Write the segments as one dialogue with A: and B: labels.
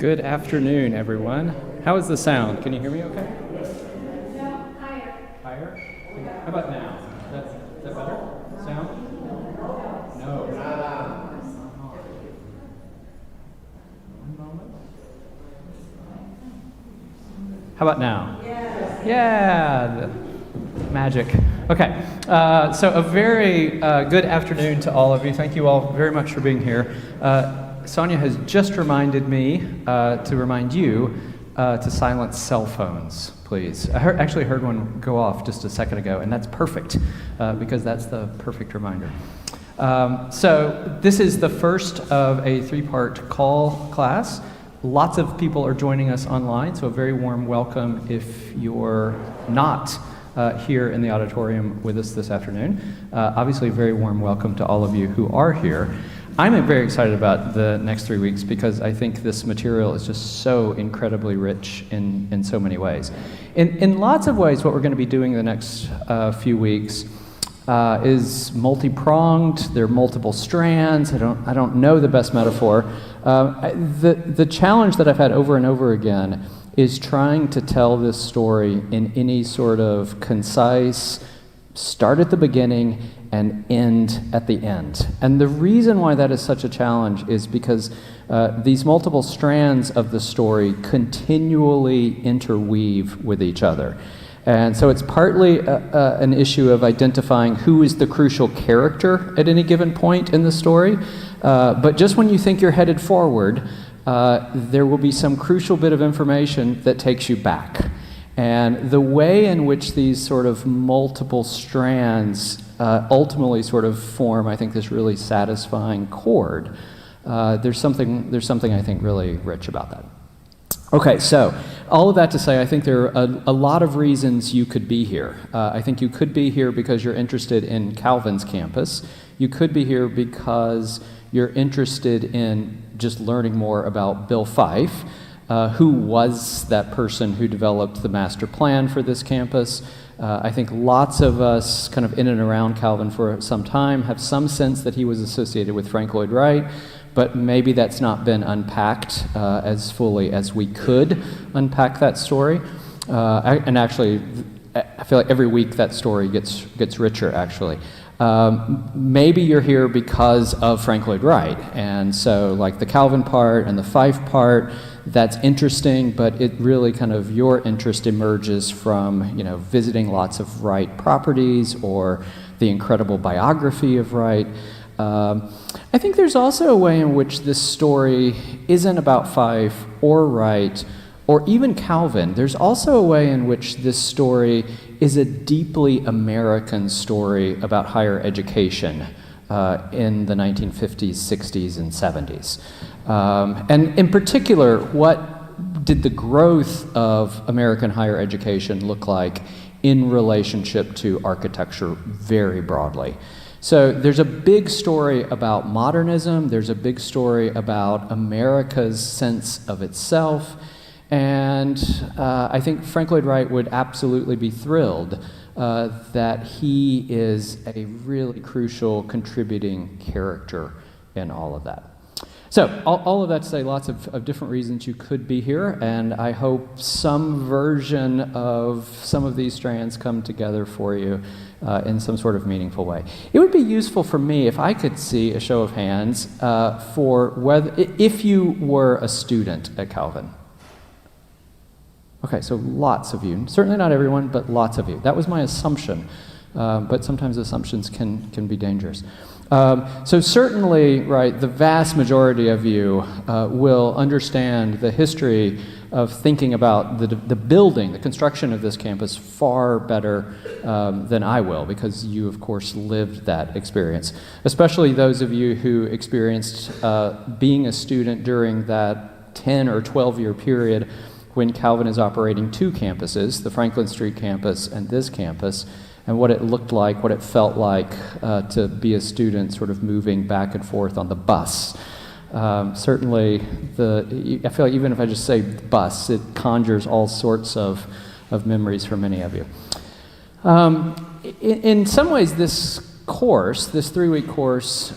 A: Good afternoon, everyone. How is the sound? Can you hear me okay?
B: No, higher.
A: Higher? How about now? Is that better? Sound? No. One moment. How about now?
B: Yes.
A: Yeah, magic. Okay, so a very good afternoon to all of you. Thank you all very much for being here. Sonia has just reminded me to remind you to silence cell phones, please. I actually heard one go off just a second ago, and that's perfect because that's the perfect reminder. So this is the first of a three-part call class. Lots of people are joining us online, so a very warm welcome if you're not here in the auditorium with us this afternoon. Obviously, a very warm welcome to all of you who are here. I'm very excited about the next 3 weeks because I think this material is just so incredibly rich in so many ways. In lots of ways, what we're going to be doing the next few weeks is multi-pronged. There are multiple strands. I don't know the best metaphor. The challenge that I've had over and over again is trying to tell this story in any sort of concise, start at the beginning and end at the end. And the reason why that is such a challenge is because these multiple strands of the story continually interweave with each other. And so it's partly an issue of identifying who is the crucial character at any given point in the story. But just when you think you're headed forward, there will be some crucial bit of information that takes you back. And the way in which these sort of multiple strands ultimately sort of form, I think, this really satisfying chord, there's something I think really rich about that. Okay, so all of that to say, I think there are a lot of reasons you could be here. I think you could be here because you're interested in Calvin's campus. You could be here because you're interested in just learning more about Bill Fyfe, who was that person who developed the master plan for this campus. I think lots of us kind of in and around Calvin for some time have some sense that he was associated with Frank Lloyd Wright, but maybe that's not been unpacked as fully as we could unpack that story. And actually, I feel like every week that story gets richer, actually. Maybe you're here because of Frank Lloyd Wright, and so like the Calvin part and the Fyfe part, that's interesting, but it really kind of your interest emerges from, you know, visiting lots of Wright properties or the incredible biography of Wright. I think there's also a way in which this story isn't about Fyfe or Wright or even Calvin. There's also a way in which this story is a deeply American story about higher education in the 1950s, 60s, and 70s. And in particular, what did the growth of American higher education look like in relationship to architecture very broadly? So there's a big story about modernism, there's a big story about America's sense of itself, and I think Frank Lloyd Wright would absolutely be thrilled that he is a really crucial contributing character in all of that. So all of that to say, lots of different reasons you could be here, and I hope some version of some of these strands come together for you in some sort of meaningful way. It would be useful for me if I could see a show of hands for whether, if you were a student at Calvin. Okay, so lots of you. Certainly not everyone, but lots of you. That was my assumption, but sometimes assumptions can be dangerous. So certainly, right, the vast majority of you will understand the history of thinking about the building, the construction of this campus far better than I will, because you, of course, lived that experience. Especially those of you who experienced being a student during that 10 or 12-year period when Calvin is operating two campuses, the Franklin Street campus and this campus, and what it looked like, what it felt like to be a student sort of moving back and forth on the bus. Certainly, I feel like even if I just say bus, it conjures all sorts of memories for many of you. In some ways, this course, this 3-week course,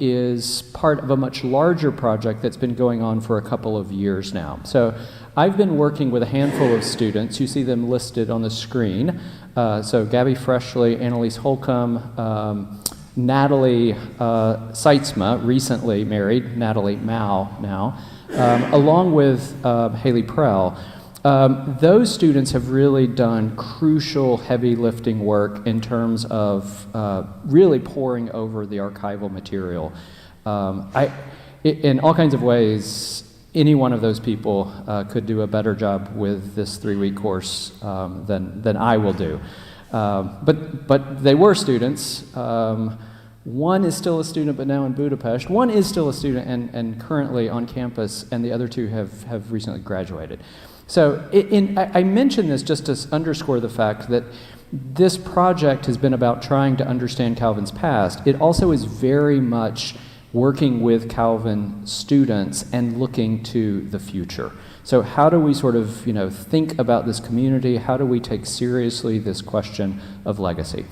A: is part of a much larger project that's been going on for a couple of years now. So I've been working with a handful of students. You see them listed on the screen. So Gabby Freshley, Annalise Holcomb, Natalie Seitzma, recently married, Natalie Mao now, along with Haley Prell. Those students have really done crucial heavy lifting work in terms of really poring over the archival material. In all kinds of ways, any one of those people could do a better job with this 3-week course than I will do. But they were students. One is still a student, but now in Budapest. One is still a student and currently on campus, and the other two have recently graduated. So I mention this just to underscore the fact that this project has been about trying to understand Calvin's past. It also is very much working with Calvin students and looking to the future. So how do we sort of, think about this community? How do we take seriously this question of legacy?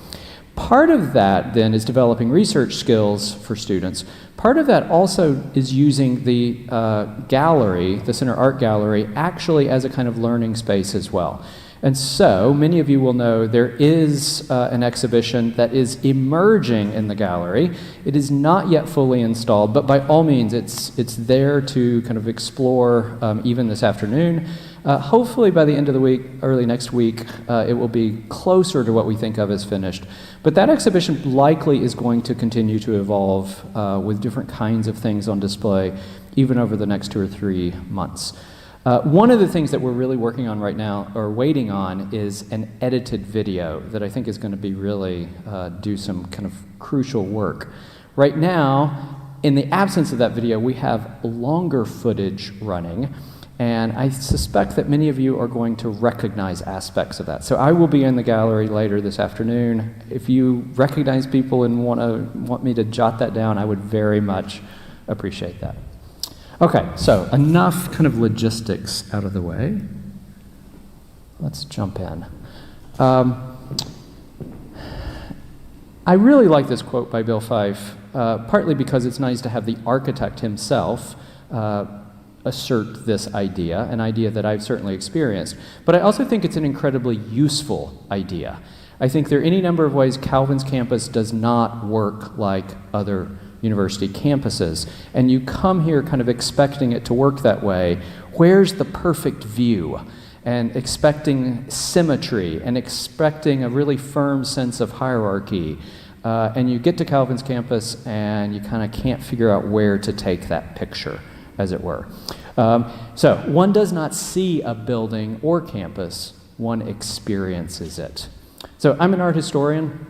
A: Part of that then is developing research skills for students. Part of that also is using the gallery, the Center Art Gallery, actually as a kind of learning space as well. And so many of you will know there is an exhibition that is emerging in the gallery. It is not yet fully installed, but by all means it's there to kind of explore even this afternoon. Hopefully by the end of the week, early next week, it will be closer to what we think of as finished. But that exhibition likely is going to continue to evolve with different kinds of things on display, even over the next 2 or 3 months. One of the things that we're really working on right now, or waiting on, is an edited video that I think is going to be really do some kind of crucial work. Right now, in the absence of that video, we have longer footage running. And I suspect that many of you are going to recognize aspects of that. So I will be in the gallery later this afternoon. If you recognize people and want me to jot that down, I would very much appreciate that. Okay, so enough kind of logistics out of the way. Let's jump in. I really like this quote by Bill Fyfe, partly because it's nice to have the architect himself assert this idea, an idea that I've certainly experienced. But I also think it's an incredibly useful idea. I think there are any number of ways Calvin's campus does not work like other university campuses. And you come here kind of expecting it to work that way. Where's the perfect view? And expecting symmetry and expecting a really firm sense of hierarchy. And you get to Calvin's campus and you kind of can't figure out where to take that picture, as it were. So one does not see a building or campus, one experiences it. So I'm an art historian.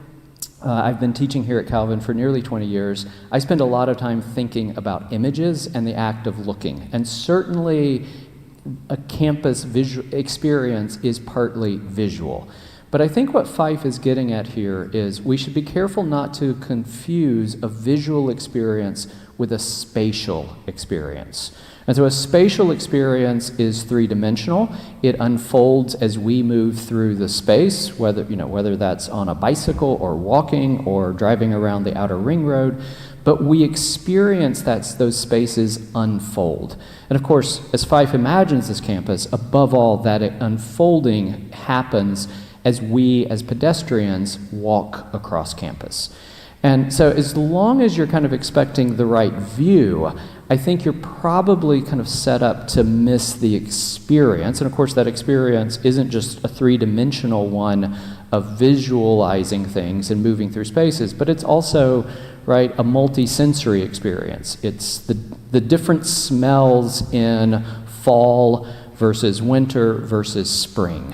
A: I've been teaching here at Calvin for nearly 20 years. I spend a lot of time thinking about images and the act of looking. And certainly a campus experience is partly visual. But I think what Fyfe is getting at here is we should be careful not to confuse a visual experience with a spatial experience. And so a spatial experience is three-dimensional. It unfolds as we move through the space, whether that's on a bicycle or walking or driving around the outer ring road. But we experience those spaces unfold. And of course, as Fyfe imagines this campus, above all, that unfolding happens as we, as pedestrians, walk across campus. And so as long as you're kind of expecting the right view, I think you're probably kind of set up to miss the experience. And of course, that experience isn't just a three-dimensional one of visualizing things and moving through spaces, but it's also, right, a multi-sensory experience. It's the different smells in fall versus winter versus spring.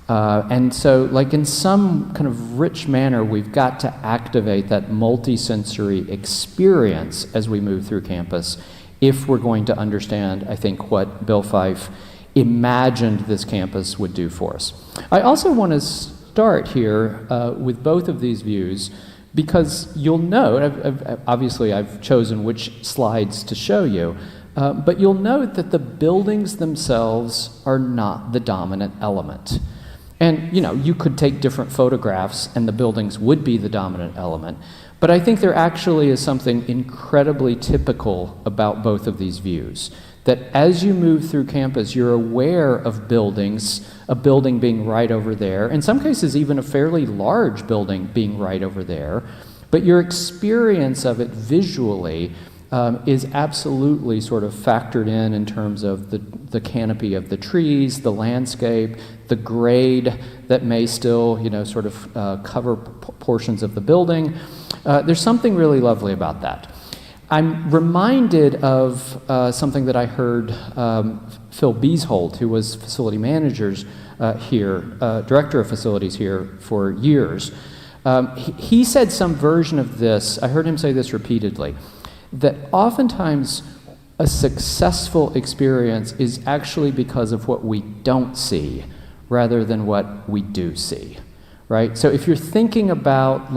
A: And so, like in some kind of rich manner, we've got to activate that multisensory experience as we move through campus if we're going to understand, I think, what Bill Fyfe imagined this campus would do for us. I also want to start here with both of these views because you'll note, obviously I've chosen which slides to show you, but you'll note that the buildings themselves are not the dominant element. And, you could take different photographs and the buildings would be the dominant element. But I think there actually is something incredibly typical about both of these views. That as you move through campus, you're aware of buildings, a building being right over there, in some cases even a fairly large building being right over there, but your experience of it visually is absolutely sort of factored in terms of the canopy of the trees, the landscape, the grade that may still, sort of cover portions of the building. There's something really lovely about that. I'm reminded of something that I heard Phil Biesholt, who was facility managers here, director of facilities here for years. He said some version of this, I heard him say this repeatedly, that oftentimes a successful experience is actually because of what we don't see rather than what we do see, right? So if you're thinking about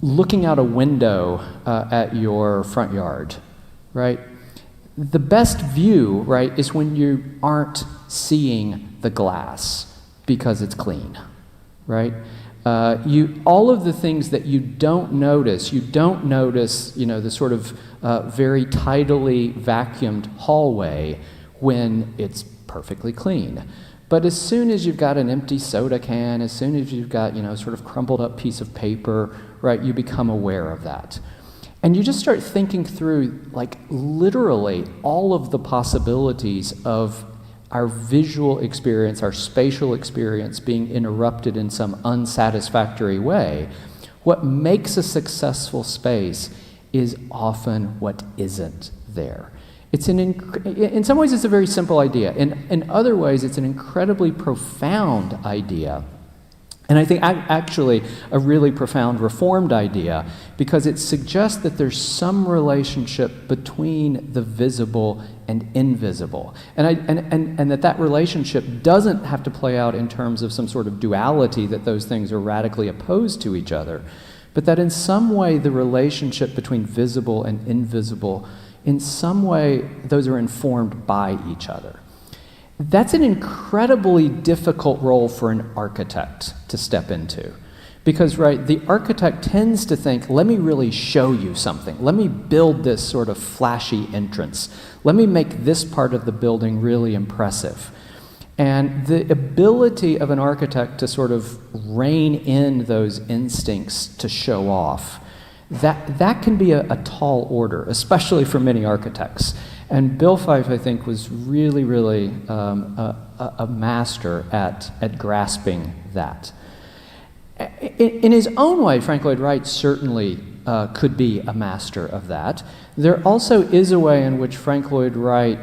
A: looking out a window at your front yard, right? The best view, right, is when you aren't seeing the glass because it's clean, right? All of the things that you don't notice, the sort of very tidily vacuumed hallway when it's perfectly clean. But as soon as you've got an empty soda can, as soon as you've got, sort of crumpled up piece of paper, right, you become aware of that. And you just start thinking through, literally all of the possibilities of our visual experience, our spatial experience being interrupted in some unsatisfactory way. What makes a successful space is often what isn't there. In some ways, it's a very simple idea. In other ways, it's an incredibly profound idea. And I think actually a really profound Reformed idea, because it suggests that there's some relationship between the visible and invisible. And that relationship doesn't have to play out in terms of some sort of duality, that those things are radically opposed to each other, but that in some way the relationship between visible and invisible, in some way those are informed by each other. That's an incredibly difficult role for an architect to step into. Because, right, the architect tends to think, let me really show you something. Let me build this sort of flashy entrance. Let me make this part of the building really impressive. And the ability of an architect to sort of rein in those instincts to show off, that can be a tall order, especially for many architects. And Bill Fyfe, I think, was really, really a master at grasping that. In his own way, Frank Lloyd Wright certainly could be a master of that. There also is a way in which Frank Lloyd Wright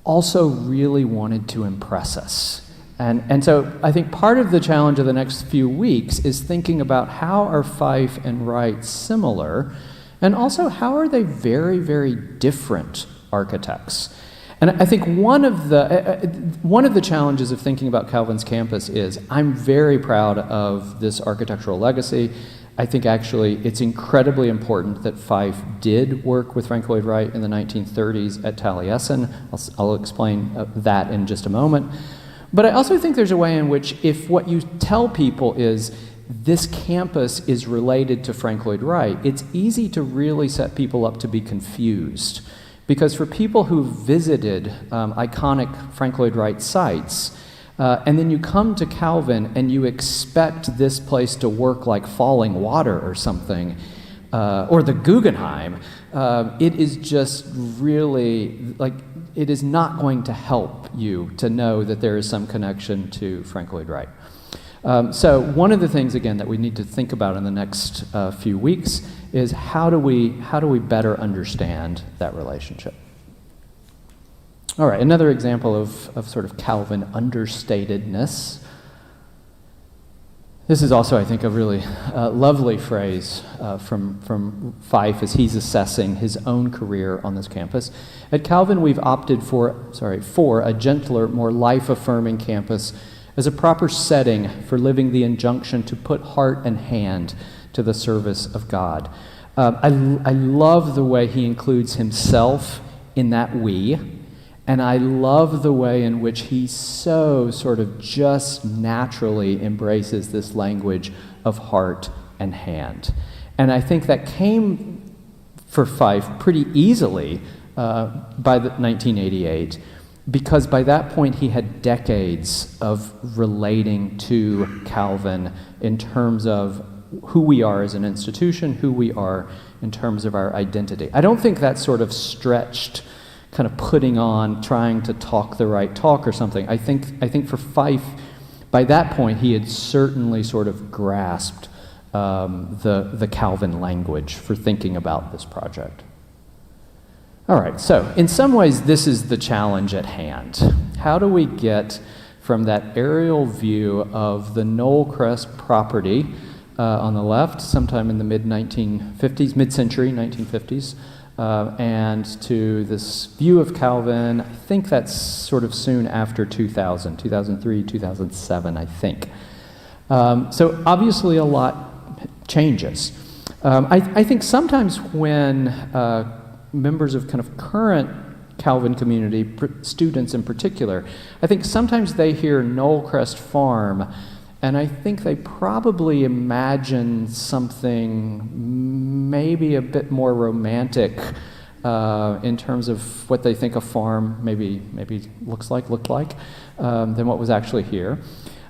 A: also really wanted to impress us. And so I think part of the challenge of the next few weeks is thinking about how are Fyfe and Wright similar, and also how are they very, very different architects. And I think one of the challenges of thinking about Calvin's campus is I'm very proud of this architectural legacy. I think actually it's incredibly important that Fyfe did work with Frank Lloyd Wright in the 1930s at Taliesin. I'll explain that in just a moment. But I also think there's a way in which if what you tell people is this campus is related to Frank Lloyd Wright, it's easy to really set people up to be confused. Because for people who visited iconic Frank Lloyd Wright sites, and then you come to Calvin and you expect this place to work like Falling Water or something, or the Guggenheim, it is just really, it is not going to help you to know that there is some connection to Frank Lloyd Wright. So one of the things, again, that we need to think about in the next few weeks is how do we better understand that relationship? All right, another example of sort of Calvin understatedness. This is also, I think, a really lovely phrase from Fyfe as he's assessing his own career on this campus. At Calvin, we've opted for a gentler, more life-affirming campus as a proper setting for living the injunction to put heart and hand to the service of God. I love the way he includes himself in that we, And I love the way in which he so sort of just naturally embraces this language of heart and hand. And I think that came for Fyfe pretty easily by 1988, because by that point he had decades of relating to Calvin in terms of who we are as an institution, who we are in terms of our identity. I don't think that sort of stretched, kind of putting on, trying to talk the right talk or something. I think for Fyfe, by that point, he had certainly sort of grasped the Calvin language for thinking about this project. All right, so in some ways, this is the challenge at hand. How do we get from that aerial view of the Knollcrest property on the left, sometime in the mid-1950s, mid-century 1950s, and to this view of Calvin? I think that's sort of soon after 2000, 2003, 2007, I think. So obviously a lot changes. I think sometimes when members of kind of current Calvin community, students in particular, I think sometimes they hear Knollcrest Farm, and I think they probably imagine something maybe a bit more romantic in terms of what they think a farm maybe looked like than what was actually here.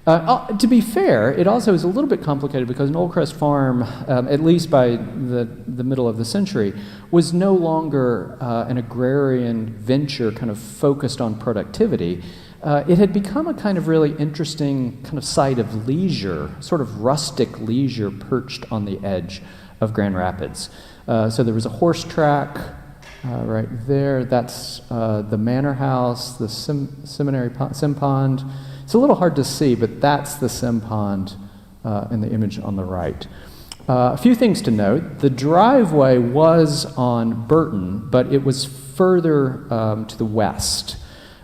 A: To be fair, it also is a little bit complicated because Knollcrest Farm, at least by the middle of the century, was no longer an agrarian venture kind of focused on productivity. It had become a kind of really interesting kind of site of leisure, sort of rustic leisure perched on the edge of Grand Rapids. So there was a horse track right there. That's the manor house, the sim pond. It's a little hard to see, but that's the sim pond in the image on the right. A few things to note. The driveway was on Burton, but it was further to the west.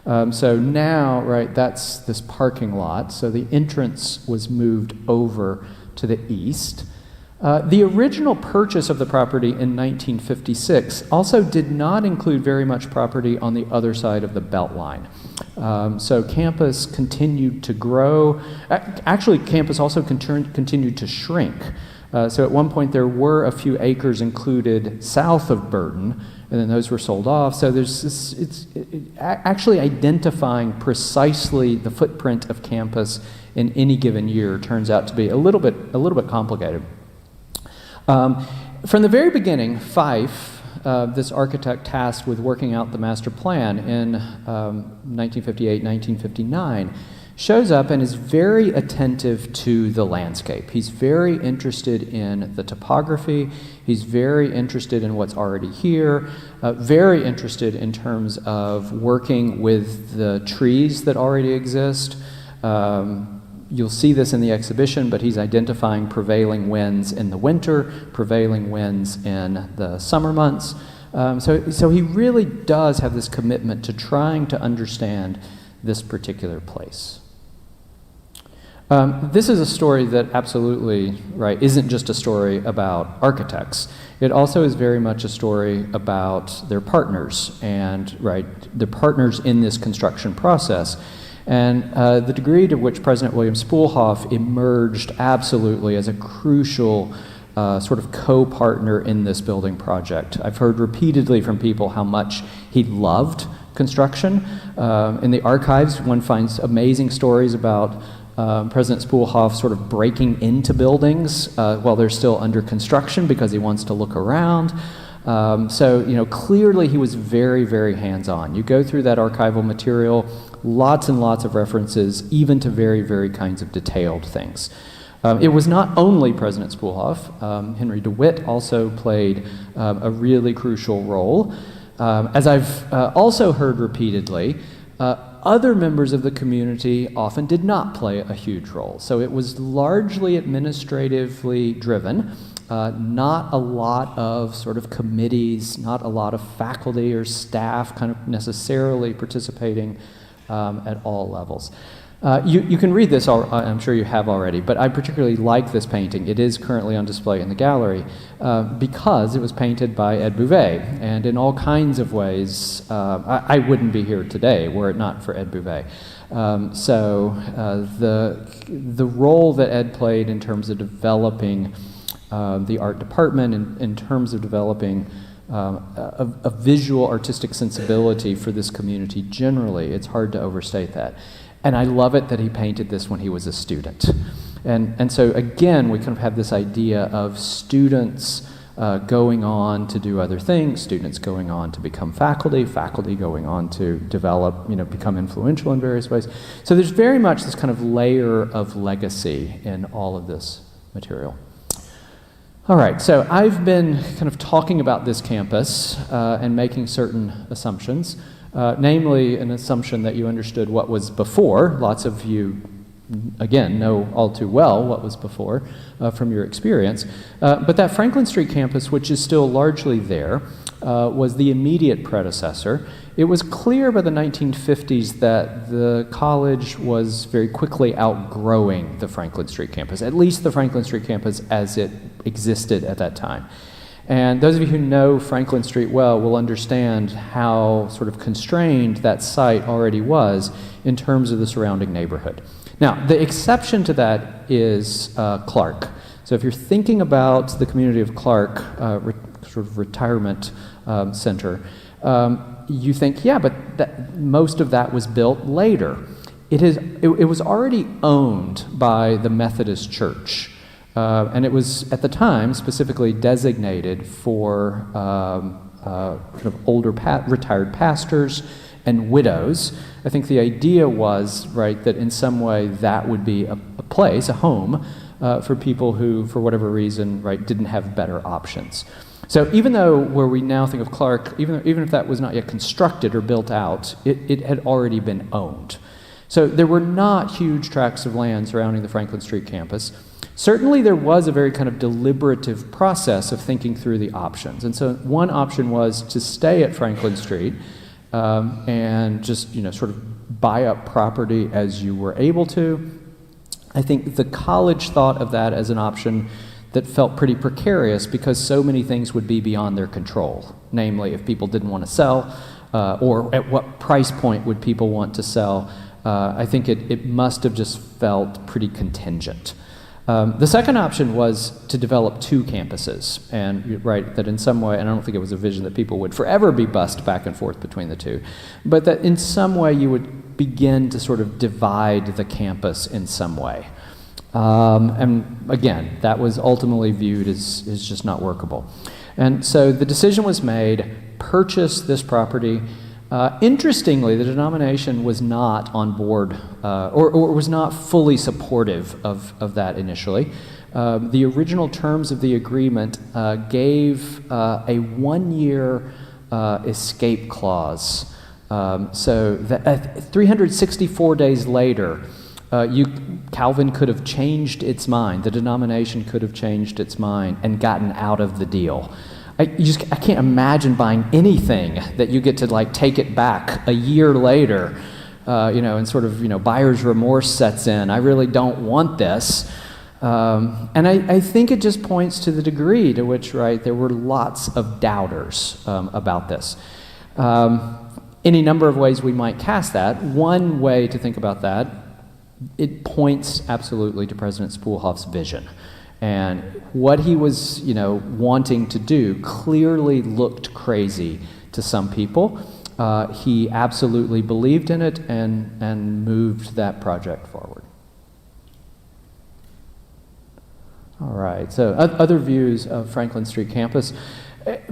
A: So now, right, that's this parking lot. So the entrance was moved over to the east. The original purchase of the property in 1956 also did not include very much property on the other side of the Beltline. So campus continued to grow. Actually, campus also continued to shrink. So at one point there were a few acres included south of Burton, and then those were sold off. So there's this, actually identifying precisely the footprint of campus in any given year turns out to be a little bit complicated. From the very beginning, Fyfe, this architect tasked with working out the master plan in 1958, 1959, shows up and is very attentive to the landscape. He's very interested in the topography. He's very interested in what's already here, very interested in terms of working with the trees that already exist. You'll see this in the exhibition, but he's identifying prevailing winds in the winter, prevailing winds in the summer months. So he really does have this commitment to trying to understand this particular place. This is a story that absolutely, right, isn't just a story about architects. It also is very much a story about their partners and, right, the partners in this construction process. And the degree to which President William Spoolhoff emerged absolutely as a crucial sort of co-partner in this building project. I've heard repeatedly from people how much he loved construction. In the archives, one finds amazing stories about President Spoolhoff sort of breaking into buildings while they're still under construction because he wants to look around. So, you know, clearly he was very, very hands-on. You go through that archival material, lots and lots of references, even to very, very kinds of detailed things. It was not only President Spoolhoff. Henry DeWitt also played a really crucial role. As I've also heard repeatedly, other members of the community often did not play a huge role. So it was largely administratively driven. Not a lot of sort of committees, not a lot of faculty or staff kind of necessarily participating at all levels. You can read this, I'm sure you have already, but I particularly like this painting. It is currently on display in the gallery because it was painted by Ed Bouvet, and in all kinds of ways, I wouldn't be here today were it not for Ed Bouvet. The role that Ed played in terms of developing the art department, in terms of developing a visual artistic sensibility for this community generally, it's hard to overstate that. And I love it that he painted this when he was a student. And so again, we kind of have this idea of students going on to do other things, students going on to become faculty, faculty going on to develop, become influential in various ways. So there's very much this kind of layer of legacy in all of this material. All right, so I've been kind of talking about this campus and making certain assumptions. Namely, an assumption that you understood what was before. Lots of you, again, know all too well what was before from your experience. But that Franklin Street campus, which is still largely there, was the immediate predecessor. It was clear by the 1950s that the college was very quickly outgrowing the Franklin Street campus, at least the Franklin Street campus as it existed at that time. And those of you who know Franklin Street well will understand how sort of constrained that site already was in terms of the surrounding neighborhood. Now, the exception to that is Clark. So if you're thinking about the community of Clark, sort of retirement center, you think, yeah, but most of that was built later. It was already owned by the Methodist Church. And it was, at the time, specifically designated for kind of older retired pastors and widows. I think the idea was, right, that in some way that would be a place, a home, for people who, for whatever reason, right, didn't have better options. So even though where we now think of Clark, even if that was not yet constructed or built out, it had already been owned. So there were not huge tracts of land surrounding the Franklin Street campus. Certainly there was a very kind of deliberative process of thinking through the options. And so one option was to stay at Franklin Street and just, sort of buy up property as you were able to. I think the college thought of that as an option that felt pretty precarious because so many things would be beyond their control. Namely, if people didn't want to sell, or at what price point would people want to sell. I think it must have just felt pretty contingent. The second option was to develop two campuses, and right, that in some way, and I don't think it was a vision that people would forever be bussed back and forth between the two, but that in some way you would begin to sort of divide the campus in some way. And again, that was ultimately viewed as just not workable. And so the decision was made, purchase this property. Interestingly, the denomination was not on board or was not fully supportive of that initially. The original terms of the agreement gave a one-year escape clause. So that 364 days later, Calvin could have changed its mind, the denomination could have changed its mind and gotten out of the deal. I can't imagine buying anything that you get to take it back a year later, and sort of, buyer's remorse sets in. I really don't want this. And I think it just points to the degree to which, right, there were lots of doubters about this. Any number of ways we might cast that. One way to think about that, it points absolutely to President Spoolhoff's vision. And what he was, wanting to do clearly looked crazy to some people. He absolutely believed in it and moved that project forward. All right, so other views of Franklin Street campus.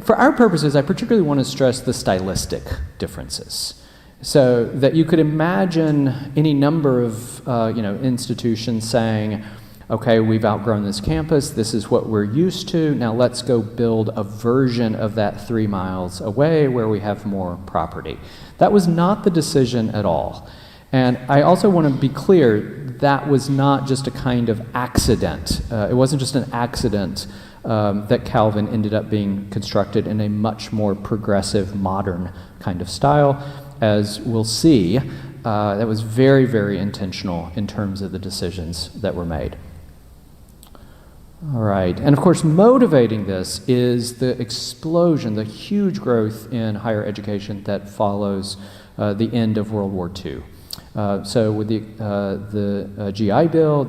A: For our purposes, I particularly want to stress the stylistic differences. So that you could imagine any number of, institutions saying, okay, we've outgrown this campus, this is what we're used to, now let's go build a version of that 3 miles away where we have more property. That was not the decision at all. And I also want to be clear, that was not just a kind of accident. It wasn't just an accident that Calvin ended up being constructed in a much more progressive, modern kind of style. As we'll see, that was very, very intentional in terms of the decisions that were made. All right, and of course motivating this is the explosion, the huge growth in higher education that follows the end of World War II. So with the GI Bill,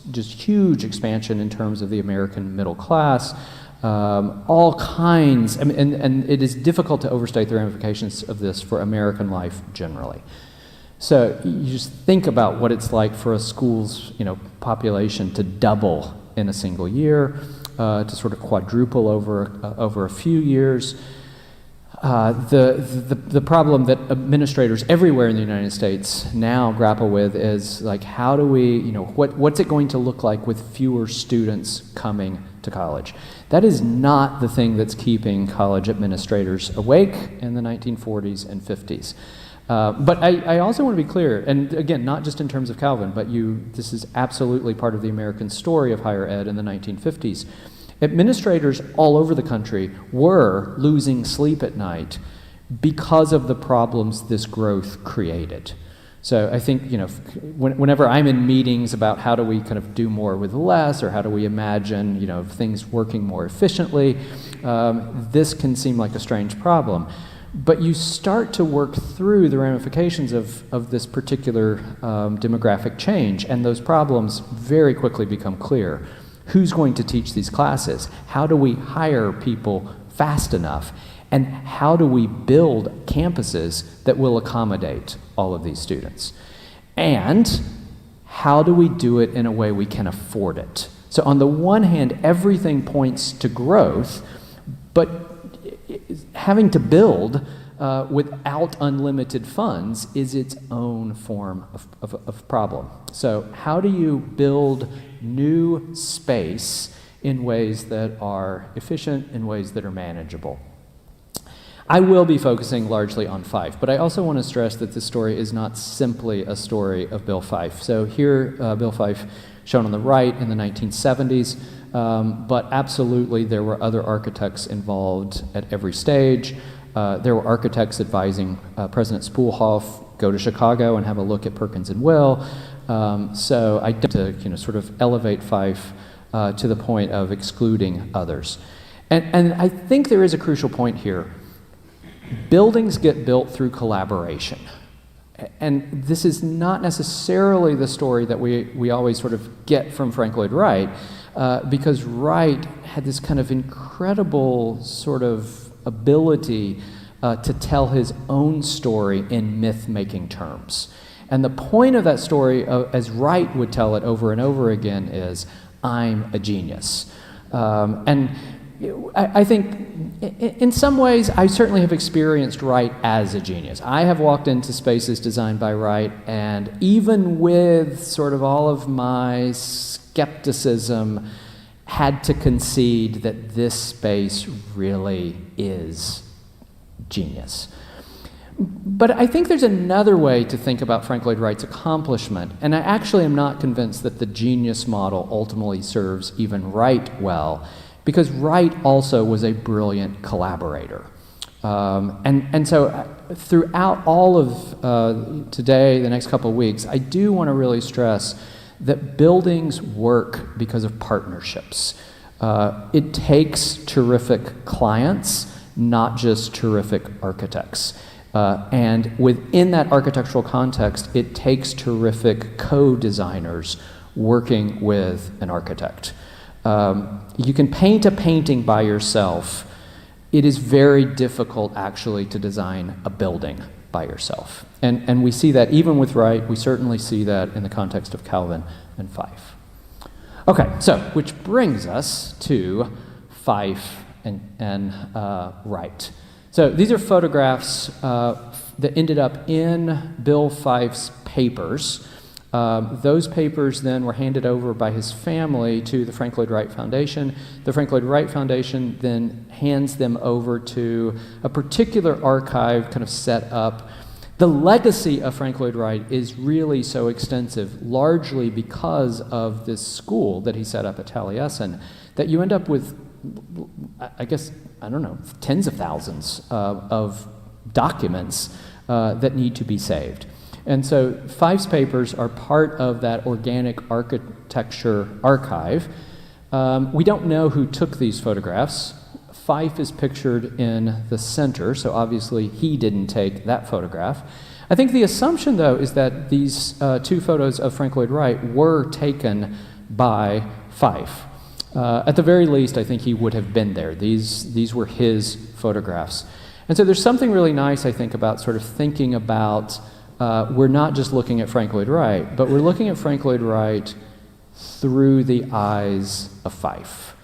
A: just huge expansion in terms of the American middle class, all kinds, and it is difficult to overstate the ramifications of this for American life generally. So you just think about what it's like for a school's population to double in a single year, to sort of quadruple over a few years. The problem that administrators everywhere in the United States now grapple with is like, how do we, what's it going to look like with fewer students coming to college? That is not the thing that's keeping college administrators awake in the 1940s and 50s. But I also want to be clear, and again, not just in terms of Calvin, but this is absolutely part of the American story of higher ed in the 1950s. Administrators all over the country were losing sleep at night because of the problems this growth created. So I think, whenever I'm in meetings about how do we kind of do more with less, or how do we imagine, things working more efficiently, this can seem like a strange problem. But you start to work through the ramifications of this particular demographic change, and those problems very quickly become clear. Who's going to teach these classes? How do we hire people fast enough? And how do we build campuses that will accommodate all of these students? And how do we do it in a way we can afford it? So on the one hand, everything points to growth, but having to build without unlimited funds is its own form of problem. So how do you build new space in ways that are efficient, in ways that are manageable? I will be focusing largely on Fyfe, but I also want to stress that this story is not simply a story of Bill Fyfe. So here, Bill Fyfe, shown on the right in the 1970s, but absolutely there were other architects involved at every stage. There were architects advising President Spoolhoff, go to Chicago and have a look at Perkins and Will. So I did to sort of elevate Fyfe to the point of excluding others. And I think there is a crucial point here. Buildings get built through collaboration. And this is not necessarily the story that we always sort of get from Frank Lloyd Wright, because Wright had this kind of incredible sort of ability to tell his own story in myth-making terms. And the point of that story, as Wright would tell it over and over again, is, I'm a genius. And I think in some ways I certainly have experienced Wright as a genius. I have walked into spaces designed by Wright, and even with sort of all of my skepticism, had to concede that this space really is genius. But I think there's another way to think about Frank Lloyd Wright's accomplishment, and I actually am not convinced that the genius model ultimately serves even Wright well, because Wright also was a brilliant collaborator. And so throughout all of today, the next couple of weeks, I do want to really stress that buildings work because of partnerships. It takes terrific clients, not just terrific architects. And within that architectural context, it takes terrific co-designers working with an architect. You can paint a painting by yourself. It is very difficult actually to design a building by yourself. And we see that even with Wright. We certainly see that in the context of Calvin and Fyfe. Okay, so which brings us to Fyfe and Wright. So these are photographs that ended up in Bill Fyfe's papers. Those papers then were handed over by his family to the Frank Lloyd Wright Foundation. The Frank Lloyd Wright Foundation then hands them over to a particular archive kind of set up. The legacy of Frank Lloyd Wright is really so extensive, largely because of this school that he set up at Taliesin, that you end up with, I guess, I don't know, tens of thousands of documents that need to be saved. And so Fyfe's papers are part of that organic architecture archive. We don't know who took these photographs. Fyfe is pictured in the center, so obviously he didn't take that photograph. I think the assumption, though, is that these two photos of Frank Lloyd Wright were taken by Fyfe. At the very least, I think he would have been there. These were his photographs. And so there's something really nice, I think, about sort of thinking about, we're not just looking at Frank Lloyd Wright, but we're looking at Frank Lloyd Wright through the eyes of Fyfe.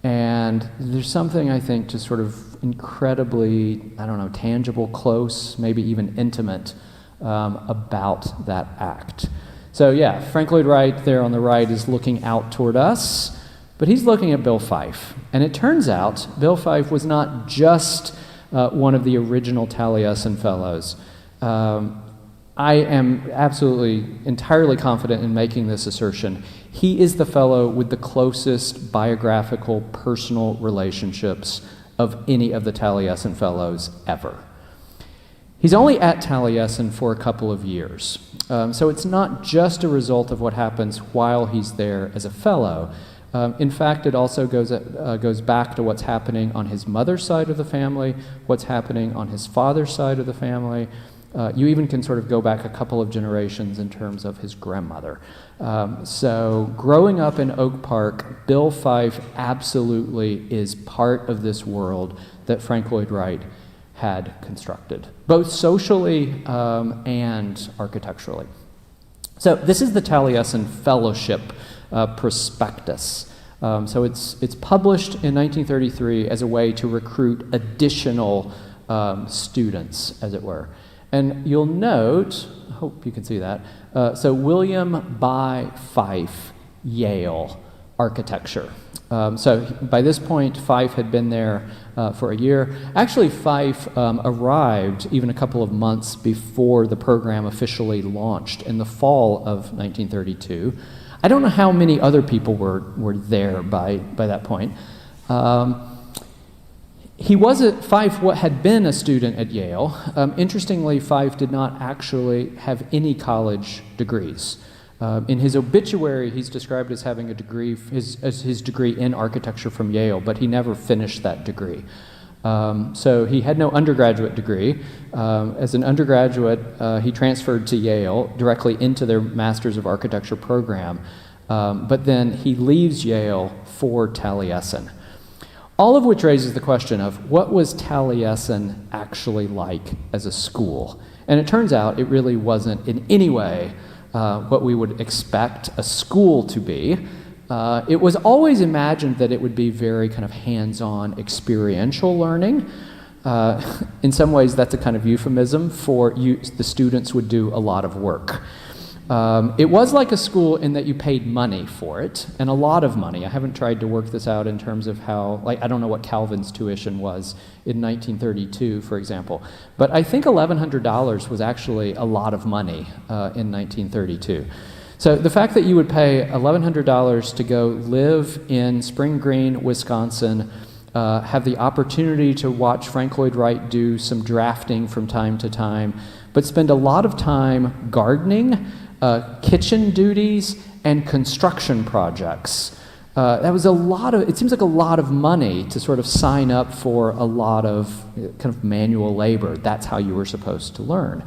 A: And there's something, I think, just sort of incredibly, I don't know, tangible, close, maybe even intimate about that act. So yeah, Frank Lloyd Wright there on the right is looking out toward us, but he's looking at Bill Fyfe. And it turns out Bill Fyfe was not just one of the original Taliesin Fellows. I am absolutely, entirely confident in making this assertion. He is the fellow with the closest biographical, personal relationships of any of the Taliesin Fellows ever. He's only at Taliesin for a couple of years. So it's not just a result of what happens while he's there as a fellow. In fact, it also goes back to what's happening on his mother's side of the family, what's happening on his father's side of the family. You even can sort of go back a couple of generations in terms of his grandmother. So growing up in Oak Park, Bill Fyfe absolutely is part of this world that Frank Lloyd Wright had constructed, both socially and architecturally. So this is the Taliesin Fellowship prospectus. So it's published in 1933 as a way to recruit additional students, as it were. And you'll note, I hope you can see that, so William by Fyfe, Yale, architecture. So by this point, Fyfe had been there for a year. Actually, Fyfe arrived even a couple of months before the program officially launched in the fall of 1932. I don't know how many other people were there by that point. Fyfe had been a student at Yale. Interestingly, Fyfe did not actually have any college degrees. In his obituary, he's described as having a degree, his degree in architecture from Yale, but he never finished that degree. So he had no undergraduate degree. As an undergraduate, he transferred to Yale directly into their Masters of Architecture program, but then he leaves Yale for Taliesin. All of which raises the question of what was Taliesin actually like as a school? And it turns out it really wasn't in any way what we would expect a school to be. It was always imagined that it would be very kind of hands-on experiential learning. In some ways, that's a kind of euphemism for the students would do a lot of work. It was like a school in that you paid money for it, and a lot of money. I haven't tried to work this out in terms of how, I don't know what Calvin's tuition was in 1932, for example, but I think $1,100 was actually a lot of money in 1932. So the fact that you would pay $1,100 to go live in Spring Green, Wisconsin, have the opportunity to watch Frank Lloyd Wright do some drafting from time to time, but spend a lot of time gardening, kitchen duties, and construction projects. That was it seems like a lot of money to sort of sign up for a lot of kind of manual labor. That's how you were supposed to learn.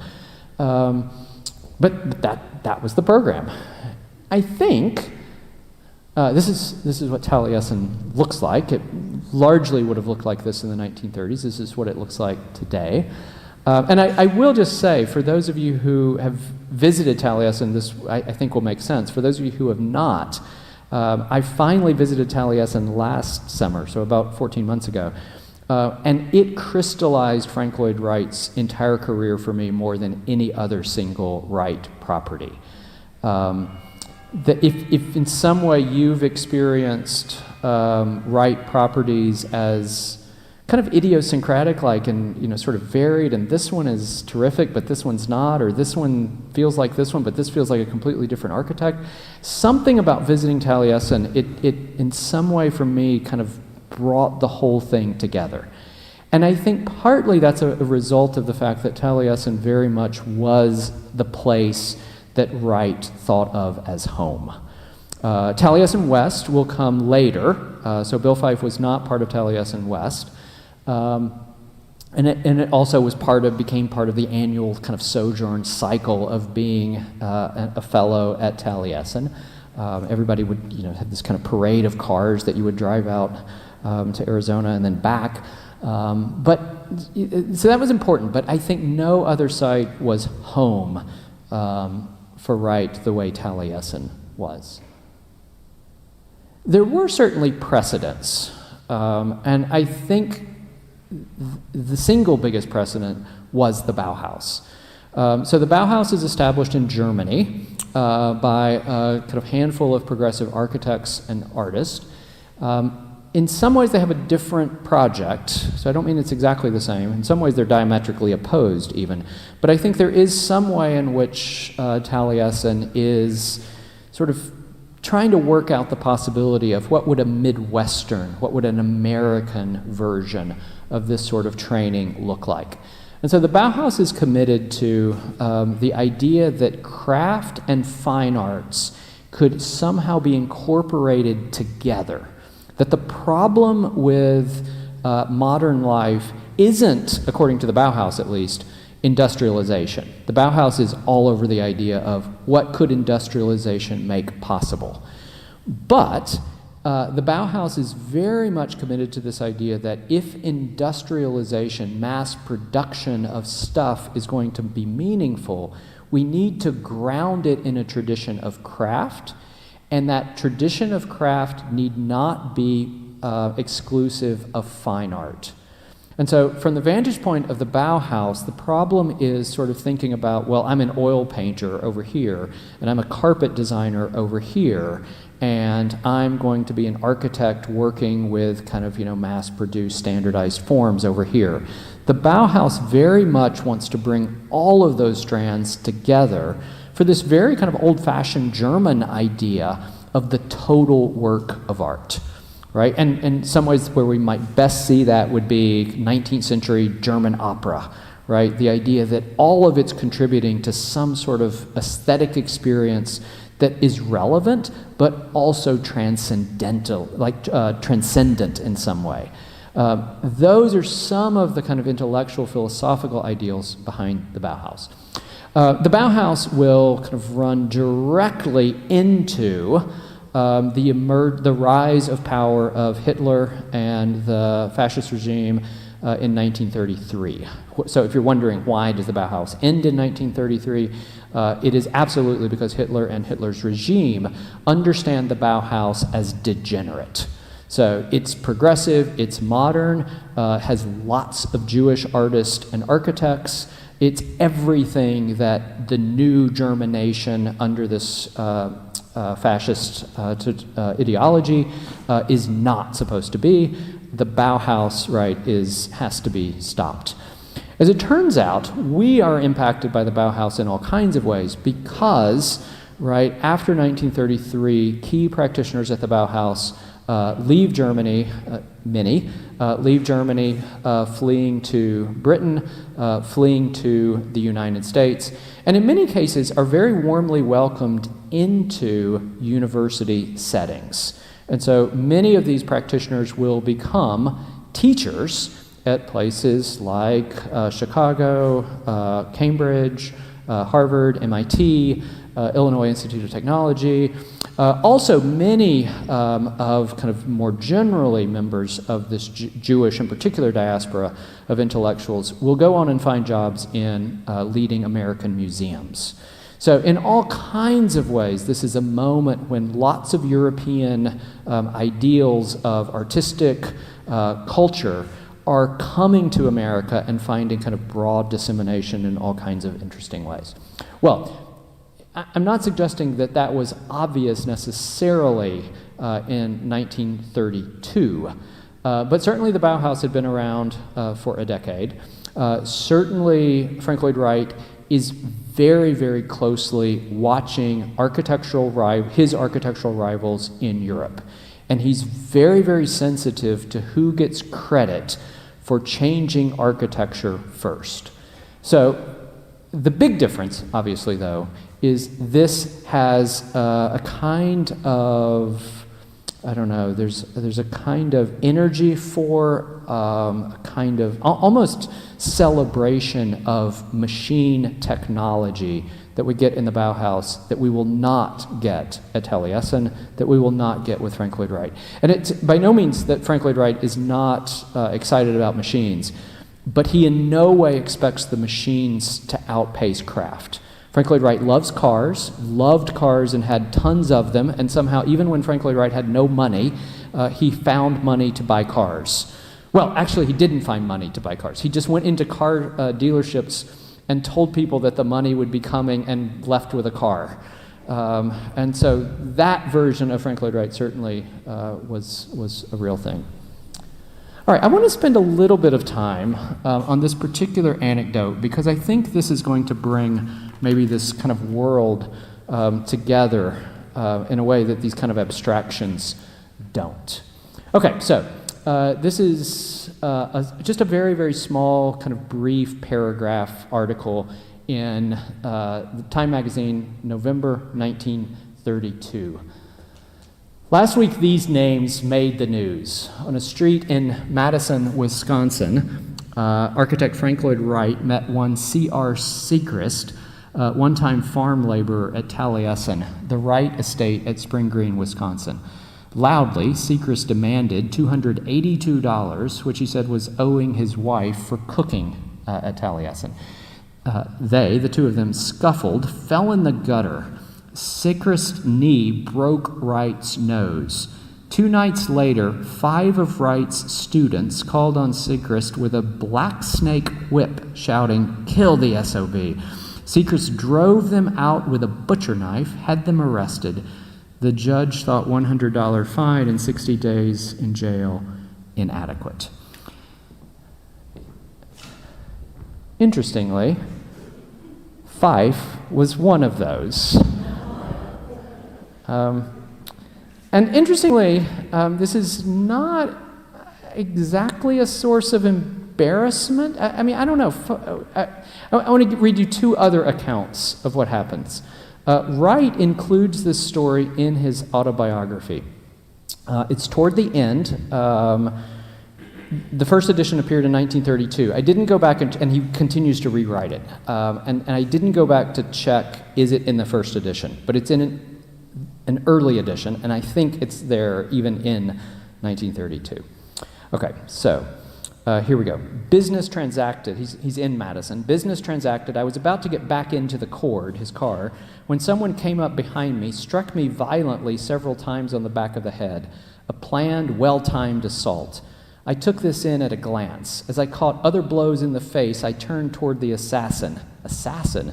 A: But that was the program. I think this is what Taliesin looks like. It largely would have looked like this in the 1930s. This is what it looks like today. And I will just say, for those of you who have visited Taliesin, this I think will make sense. For those of you who have not, I finally visited Taliesin last summer, so about 14 months ago, and it crystallized Frank Lloyd Wright's entire career for me more than any other single Wright property. That if in some way you've experienced Wright properties as kind of idiosyncratic, and sort of varied, and this one is terrific, but this one's not, or this one feels like this one, but this feels like a completely different architect. Something about visiting Taliesin, it in some way for me kind of brought the whole thing together. And I think partly that's a result of the fact that Taliesin very much was the place that Wright thought of as home. Taliesin West will come later, so Bill Fyfe was not part of Taliesin West, and it also was became part of the annual kind of sojourn cycle of being a fellow at Taliesin. Everybody would, have this kind of parade of cars that you would drive out to Arizona and then back. So that was important, but I think no other site was home for Wright the way Taliesin was. There were certainly precedents, and I think the single biggest precedent was the Bauhaus. So the Bauhaus is established in Germany by a kind of handful of progressive architects and artists. In some ways they have a different project, so I don't mean it's exactly the same. In some ways they're diametrically opposed even, but I think there is some way in which Taliesin is sort of trying to work out the possibility of what would a Midwestern, what would an American version of this sort of training look like. And so the Bauhaus is committed to the idea that craft and fine arts could somehow be incorporated together. That the problem with modern life isn't, according to the Bauhaus at least, industrialization. The Bauhaus is all over the idea of what could industrialization make possible. But the Bauhaus is very much committed to this idea that if industrialization, mass production of stuff is going to be meaningful, we need to ground it in a tradition of craft, and that tradition of craft need not be exclusive of fine art. And so from the vantage point of the Bauhaus, the problem is sort of thinking about, well, I'm an oil painter over here, and I'm a carpet designer over here, and I'm going to be an architect working with kind of, mass-produced standardized forms over here. The Bauhaus very much wants to bring all of those strands together for this very kind of old-fashioned German idea of the total work of art, right? And in some ways where we might best see that would be 19th century German opera, right? The idea that all of it's contributing to some sort of aesthetic experience that is relevant, but also transcendental, transcendent in some way. Those are some of the kind of intellectual, philosophical ideals behind the Bauhaus. The Bauhaus will kind of run directly into the rise of power of Hitler and the fascist regime in 1933. So if you're wondering why does the Bauhaus end in 1933, it is absolutely because Hitler and Hitler's regime understand the Bauhaus as degenerate. So it's progressive, it's modern, has lots of Jewish artists and architects. It's everything that the new German nation under this fascist ideology is not supposed to be. The Bauhaus, right, has to be stopped. As it turns out, we are impacted by the Bauhaus in all kinds of ways because, right, after 1933, key practitioners at the Bauhaus leave Germany, many, leave Germany, fleeing to Britain, fleeing to the United States, and in many cases are very warmly welcomed into university settings. And so many of these practitioners will become teachers at places like Chicago, Cambridge, Harvard, MIT, Illinois Institute of Technology. Also, many of kind of more generally members of this Jewish and particular diaspora of intellectuals will go on and find jobs in leading American museums. So in all kinds of ways, this is a moment when lots of European ideals of artistic culture are coming to America and finding kind of broad dissemination in all kinds of interesting ways. Well, I'm not suggesting that that was obvious necessarily in 1932, but certainly the Bauhaus had been around for a decade. Certainly, Frank Lloyd Wright is very, very closely watching his architectural rivals in Europe. And he's very, very sensitive to who gets credit for changing architecture first. So the big difference, obviously, though, is this has a kind of, I don't know, there's a kind of energy for a kind of almost celebration of machine technology that we get in the Bauhaus that we will not get at Taliesin, that we will not get with Frank Lloyd Wright. And it's by no means that Frank Lloyd Wright is not excited about machines, but he in no way expects the machines to outpace craft. Frank Lloyd Wright loves cars, loved cars and had tons of them, and somehow even when Frank Lloyd Wright had no money, he found money to buy cars. Well, actually he didn't find money to buy cars. He just went into car dealerships and told people that the money would be coming and left with a car. And so that version of Frank Lloyd Wright certainly was a real thing. All right, I want to spend a little bit of time on this particular anecdote because I think this is going to bring maybe this kind of world together in a way that these kind of abstractions don't. Okay, so this is just a very, very small kind of brief paragraph article in the Time magazine, November 1932. Last week, these names made the news. On a street in Madison, Wisconsin, architect Frank Lloyd Wright met one C.R. Sechrist, one-time farm laborer at Taliesin, the Wright estate at Spring Green, Wisconsin. Loudly, Sechrist demanded $282, which he said was owing his wife for cooking at Taliesin. The two of them, scuffled, fell in the gutter. Sechrist's knee broke Wright's nose. 2 nights later, 5 of Wright's students called on Sechrist with a black snake whip, shouting, "Kill the SOB." Sechrist drove them out with a butcher knife, had them arrested. The judge thought $100 fine and 60 days in jail inadequate. Interestingly, Fyfe was one of those. And interestingly, this is not exactly a source of embarrassment. I mean, I don't know. I want to read you 2 other accounts of what happens. Wright includes this story in his autobiography. It's toward the end. The first edition appeared in 1932. I didn't go back, and he continues to rewrite it. And I didn't go back to check, is it in the first edition? But it's in an early edition, and I think it's there even in 1932. Okay, so here we go. Business transacted. He's in Madison. Business transacted. I was about to get back into the Cord, his car, when someone came up behind me, struck me violently several times on the back of the head. A planned, well-timed assault. I took this in at a glance. As I caught other blows in the face, I turned toward the assassin. Assassin?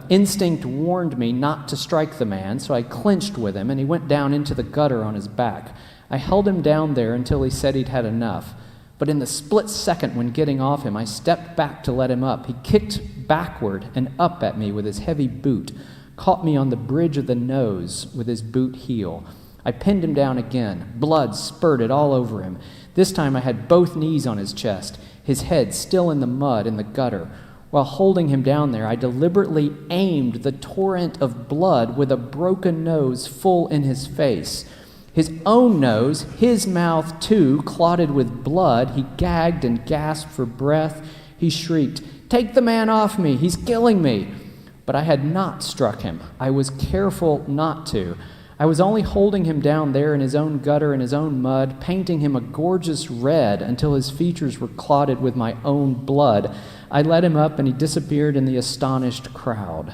A: Instinct warned me not to strike the man, so I clinched with him, and he went down into the gutter on his back. I held him down there until he said he'd had enough. But in the split second when getting off him, I stepped back to let him up. He kicked backward and up at me with his heavy boot, caught me on the bridge of the nose with his boot heel. I pinned him down again. Blood spurted all over him. This time I had both knees on his chest, his head still in the mud in the gutter. While holding him down there, I deliberately aimed the torrent of blood with a broken nose full in his face. His own nose, his mouth too, clotted with blood. He gagged and gasped for breath. He shrieked, "Take the man off me, he's killing me." But I had not struck him. I was careful not to. I was only holding him down there in his own gutter in his own mud, painting him a gorgeous red until his features were clotted with my own blood. I let him up and he disappeared in the astonished crowd.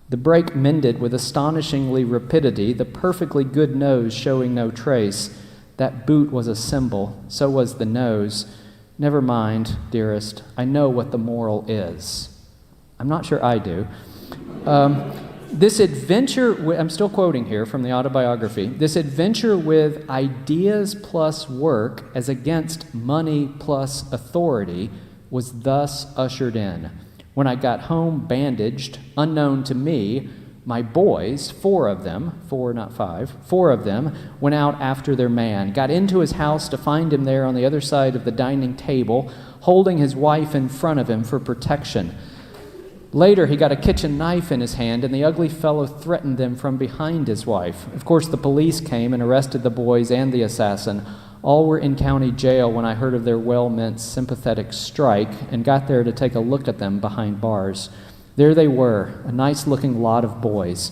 A: The brake mended with astonishingly rapidity, the perfectly good nose showing no trace. That boot was a symbol, so was the nose. Never mind, dearest, I know what the moral is. I'm not sure I do. This adventure, I'm still quoting here from the autobiography, this adventure with ideas plus work as against money plus authority was thus ushered in. When I got home bandaged, unknown to me, My boys, 4 of them, 4 not 5, 4 of them went out after their man, got into his house to find him there on the other side of the dining table, holding his wife in front of him for protection. Later, he got a kitchen knife in his hand, and the ugly fellow threatened them from behind his wife. Of course, the police came and arrested the boys and the assassin. All were in county jail when I heard of their well-meant, sympathetic strike and got there to take a look at them behind bars. There they were, a nice-looking lot of boys,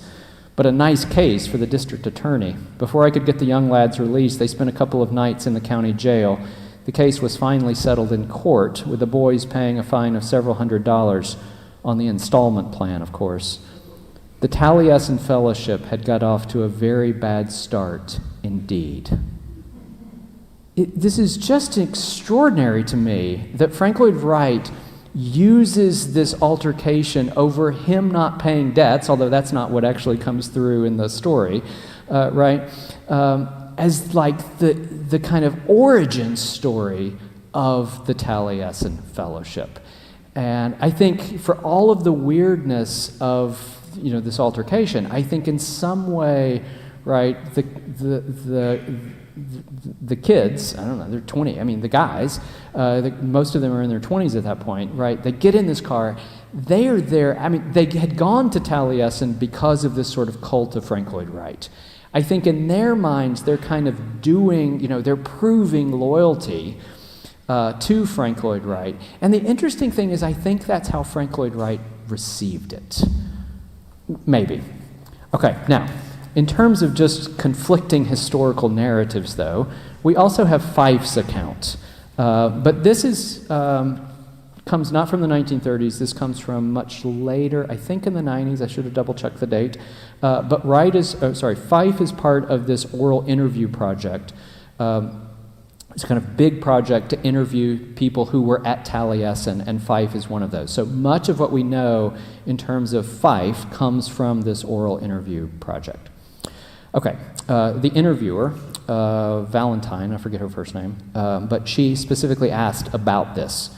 A: but a nice case for the district attorney. Before I could get the young lads released, they spent a couple of nights in the county jail. The case was finally settled in court, with the boys paying a fine of several $100s on the installment plan, of course. The Taliesin Fellowship had got off to a very bad start indeed. This is just extraordinary to me that Frank Lloyd Wright uses this altercation over him not paying debts, although that's not what actually comes through in the story, right, as like the kind of origin story of the Taliesin Fellowship. And I think for all of the weirdness of, this altercation, I think in some way, right, the kids, I don't know, they're 20, the guys, most of them are in their 20s at that point, right? They get in this car, they are there, they had gone to Taliesin because of this sort of cult of Frank Lloyd Wright. I think in their minds, they're kind of doing, they're proving loyalty to Frank Lloyd Wright. And the interesting thing is, I think that's how Frank Lloyd Wright received it. Maybe. Okay, now, in terms of just conflicting historical narratives, though, we also have Fyfe's account. But this comes not from the 1930s. This comes from much later, I think in the 90s. I should have double-checked the date. But Fyfe is part of this oral interview project. It's a kind of big project to interview people who were at Taliesin, and Fyfe is one of those. So much of what we know in terms of Fyfe comes from this oral interview project. Okay, the interviewer, Valentine, I forget her first name, but she specifically asked about this.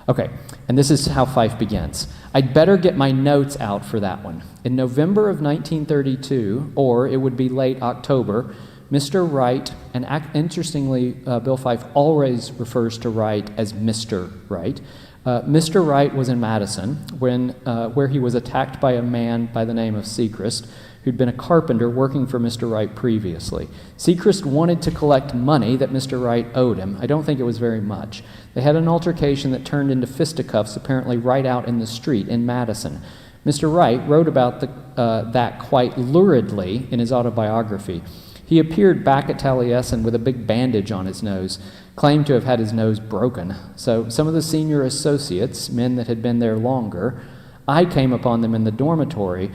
A: Okay, and this is how Fyfe begins. I'd better get my notes out for that one. In November of 1932, or it would be late October, Mr. Wright, and interestingly, Bill Fyfe always refers to Wright as Mr. Wright. Mr. Wright was in Madison where he was attacked by a man by the name of Sechrist, who'd been a carpenter working for Mr. Wright previously. Sechrist wanted to collect money that Mr. Wright owed him. I don't think it was very much. They had an altercation that turned into fisticuffs, apparently right out in the street in Madison. Mr. Wright wrote about that quite luridly in his autobiography. He appeared back at Taliesin with a big bandage on his nose, claimed to have had his nose broken. So some of the senior associates, men that had been there longer, I came upon them in the dormitory,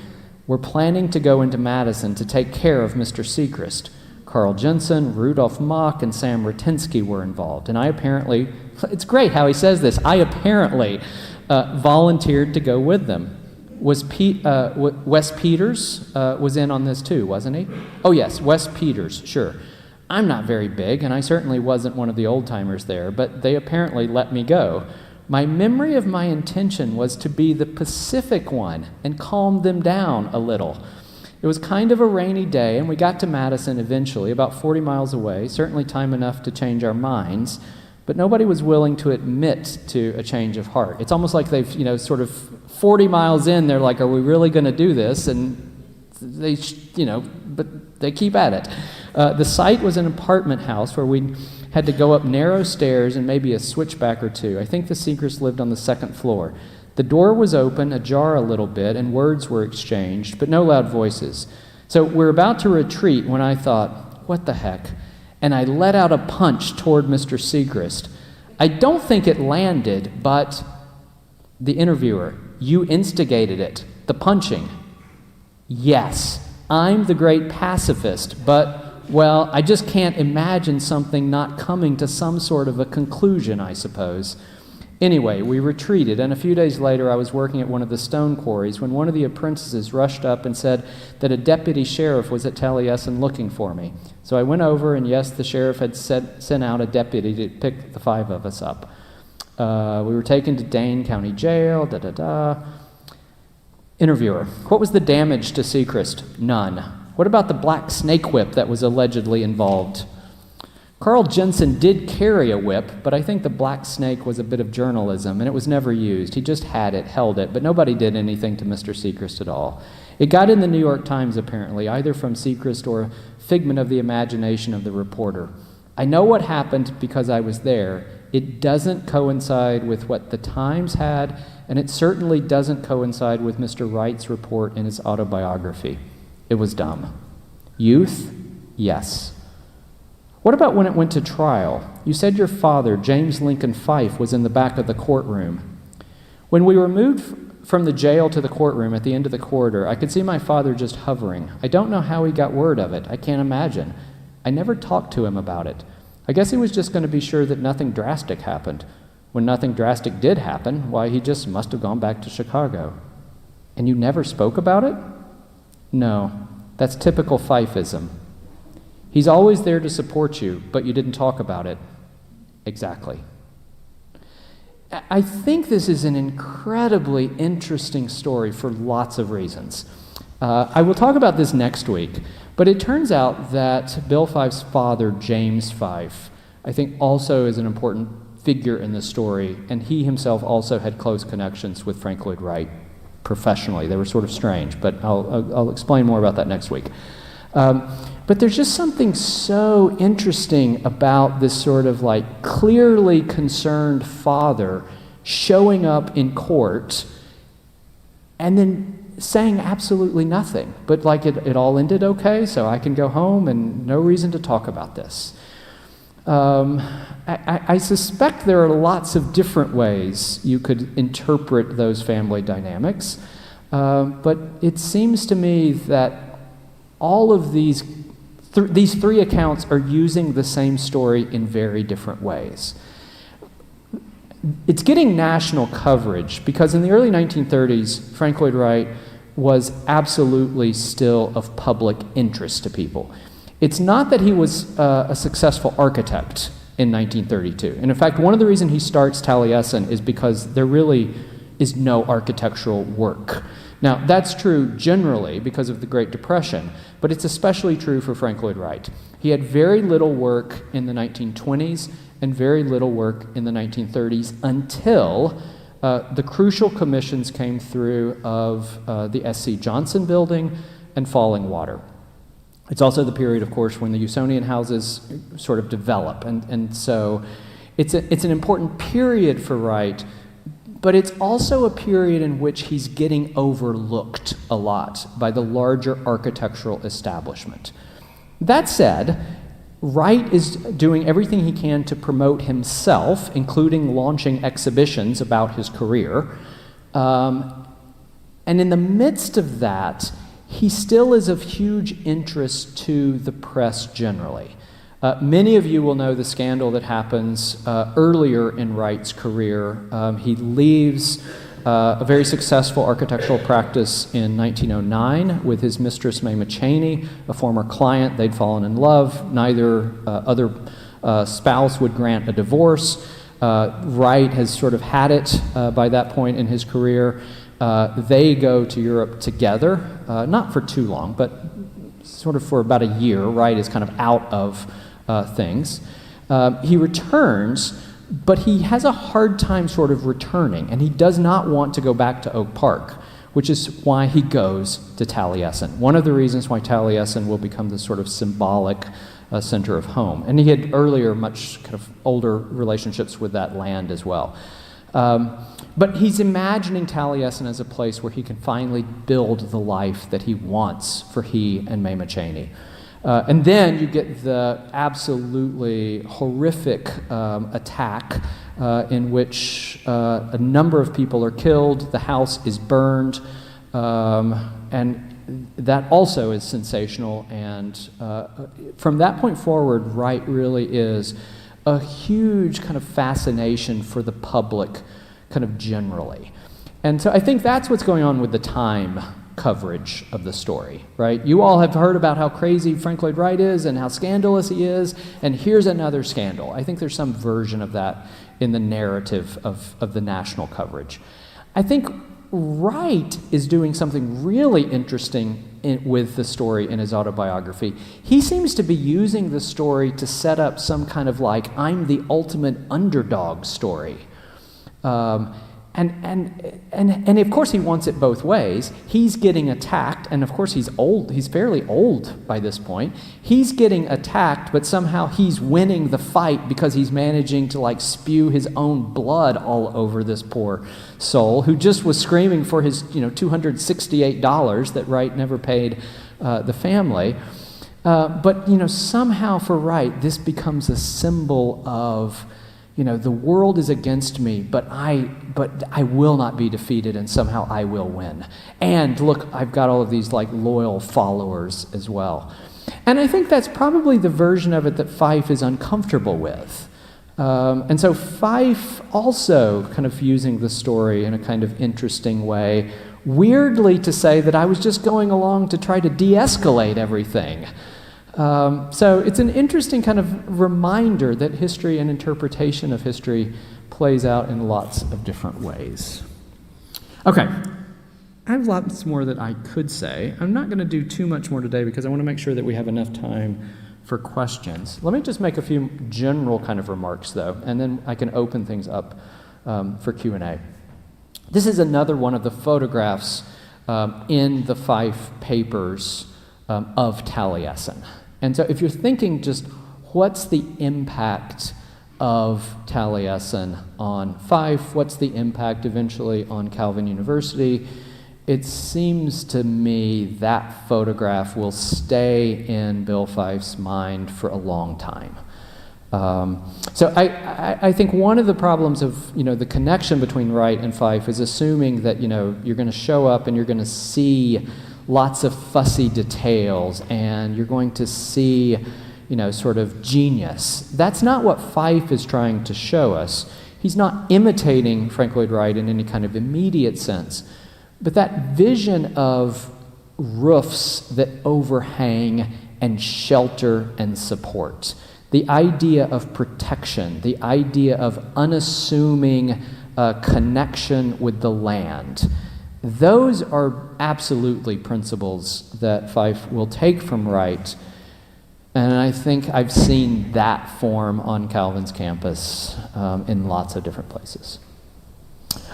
A: were planning to go into Madison to take care of Mr. Sechrist. Carl Jensen, Rudolf Mock, and Sam Ratinsky were involved. And I apparently, it's great how he says this, I apparently volunteered to go with them. Was Wes Peters was in on this too, wasn't he? Oh yes, Wes Peters, sure. I'm not very big, and I certainly wasn't one of the old-timers there, but they apparently let me go. My memory of my intention was to be the Pacific one and calm them down a little. It was kind of a rainy day, and we got to Madison eventually, about 40 miles away, certainly time enough to change our minds, but nobody was willing to admit to a change of heart. It's almost like they've, sort of 40 miles in, they're like, are we really going to do this? And they, but they keep at it. The site was an apartment house where we had to go up narrow stairs and maybe a switchback or two. I think the Sechrist lived on the second floor. The door was open, ajar a little bit, and words were exchanged, but no loud voices. So we're about to retreat when I thought, what the heck? And I let out a punch toward Mr. Sechrist. I don't think it landed, but the interviewer, you instigated it, the punching. Yes, I'm the great pacifist, but, well, I just can't imagine something not coming to some sort of a conclusion, I suppose. Anyway, we retreated, and a few days later I was working at one of the stone quarries when one of the apprentices rushed up and said that a deputy sheriff was at Taliesin looking for me. So I went over, and yes, the sheriff had sent out a deputy to pick the 5 of us up. We were taken to Dane County Jail, Interviewer: what was the damage to Sechrist? None. What about the black snake whip that was allegedly involved? Carl Jensen did carry a whip, but I think the black snake was a bit of journalism, and it was never used. He just had it, held it, but nobody did anything to Mr. Sechrist at all. It got in the New York Times, apparently, either from Sechrist or a figment of the imagination of the reporter. I know what happened because I was there. It doesn't coincide with what the Times had, and it certainly doesn't coincide with Mr. Wright's report in his autobiography. It was dumb. Youth? Yes. What about when it went to trial? You said your father, James Lincoln Fyfe, was in the back of the courtroom. When we were moved from the jail to the courtroom at the end of the corridor, I could see my father just hovering. I don't know how he got word of it. I can't imagine. I never talked to him about it. I guess he was just going to be sure that nothing drastic happened. When nothing drastic did happen, why, he just must have gone back to Chicago. And you never spoke about it? No, that's typical Fyfeism. He's always there to support you, but you didn't talk about it. Exactly. I think this is an incredibly interesting story for lots of reasons. I will talk about this next week, but it turns out that Bill Fyfe's father, James Fyfe, I think also is an important figure in the story, and he himself also had close connections with Frank Lloyd Wright professionally. They were sort of strange, but I'll explain more about that next week. But there's just something so interesting about this sort of like clearly concerned father showing up in court and then saying absolutely nothing. But like it all ended okay, so I can go home and no reason to talk about this. I suspect there are lots of different ways you could interpret those family dynamics, but it seems to me that all of these three accounts are using the same story in very different ways. It's getting national coverage because in the early 1930s, Frank Lloyd Wright was absolutely still of public interest to people. It's not that he was a successful architect in 1932. And in fact, one of the reasons he starts Taliesin is because there really is no architectural work. Now, that's true generally because of the Great Depression, but it's especially true for Frank Lloyd Wright. He had very little work in the 1920s and very little work in the 1930s until the crucial commissions came through of the S.C. Johnson building and Falling Water. It's also the period, of course, when the Usonian houses sort of develop, and so it's an important period for Wright, but it's also a period in which he's getting overlooked a lot by the larger architectural establishment. That said, Wright is doing everything he can to promote himself, including launching exhibitions about his career, and in the midst of that, he still is of huge interest to the press generally. Many of you will know the scandal that happens earlier in Wright's career. He leaves a very successful architectural practice in 1909 with his mistress, May Cheney, a former client. They'd fallen in love. Neither other spouse would grant a divorce. Wright has sort of had it by that point in his career. They go to Europe together, not for too long, but sort of for about a year. Wright is kind of out of things. He returns, but he has a hard time sort of returning, and he does not want to go back to Oak Park, which is why he goes to Taliesin. One of the reasons why Taliesin will become the sort of symbolic center of home. And he had earlier much kind of older relationships with that land as well. But he's imagining Taliesin as a place where he can finally build the life that he wants for he and May Cheney. And then you get the absolutely horrific attack in which a number of people are killed, the house is burned, and that also is sensational. And from that point forward, Wright really is a huge kind of fascination for the public kind of generally. And so I think that's what's going on with the Time coverage of the story, right? You all have heard about how crazy Frank Lloyd Wright is and how scandalous he is, and here's another scandal. I think there's some version of that in the narrative of the national coverage. I think Wright is doing something really interesting with the story in his autobiography. He seems to be using the story to set up some kind of like, I'm the ultimate underdog story. And of course he wants it both ways. He's getting attacked, and of course he's fairly old by this point. He's getting attacked, but somehow he's winning the fight because he's managing to like spew his own blood all over this poor soul who just was screaming for his $268 that Wright never paid the family. But somehow for Wright, this becomes a symbol of the world is against me, but I will not be defeated, and somehow I will win. And look, I've got all of these like loyal followers as well. And I think that's probably the version of it that Fyfe is uncomfortable with. And so Fyfe also kind of using the story in a kind of interesting way, weirdly to say that I was just going along to try to de-escalate everything. So it's an interesting kind of reminder that history and interpretation of history plays out in lots of different ways. Okay, I have lots more that I could say. I'm not going to do too much more today because I want to make sure that we have enough time for questions. Let me just make a few general kind of remarks, though, and then I can open things up for Q&A. This is another one of the photographs in the Fyfe papers of Taliesin. And so if you're thinking just what's the impact of Taliesin on Fyfe, what's the impact eventually on Calvin University, it seems to me that photograph will stay in Bill Fyfe's mind for a long time. So I think one of the problems of the connection between Wright and Fyfe is assuming that you're going to show up and you're going to see lots of fussy details, and you're going to see, sort of genius. That's not what Fyfe is trying to show us. He's not imitating Frank Lloyd Wright in any kind of immediate sense, but that vision of roofs that overhang and shelter and support, the idea of protection, the idea of unassuming connection with the land, those are absolutely principles that Fyfe will take from Wright, and I think I've seen that form on Calvin's campus in lots of different places.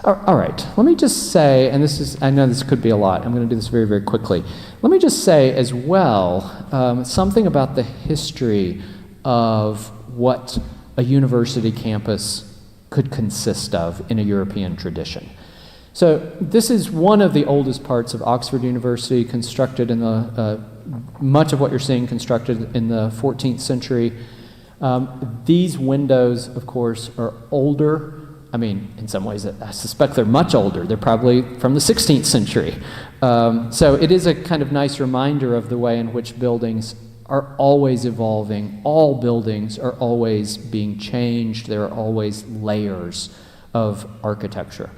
A: All right, let me just say, and I know this could be a lot, I'm going to do this very, very quickly. Let me just say as well something about the history of what a university campus could consist of in a European tradition. So this is one of the oldest parts of Oxford University, constructed in much of what you're seeing constructed in the 14th century. These windows, of course, are older. I mean, in some ways, I suspect they're much older. They're probably from the 16th century. So it is a kind of nice reminder of the way in which buildings are always evolving. All buildings are always being changed. There are always layers of architecture.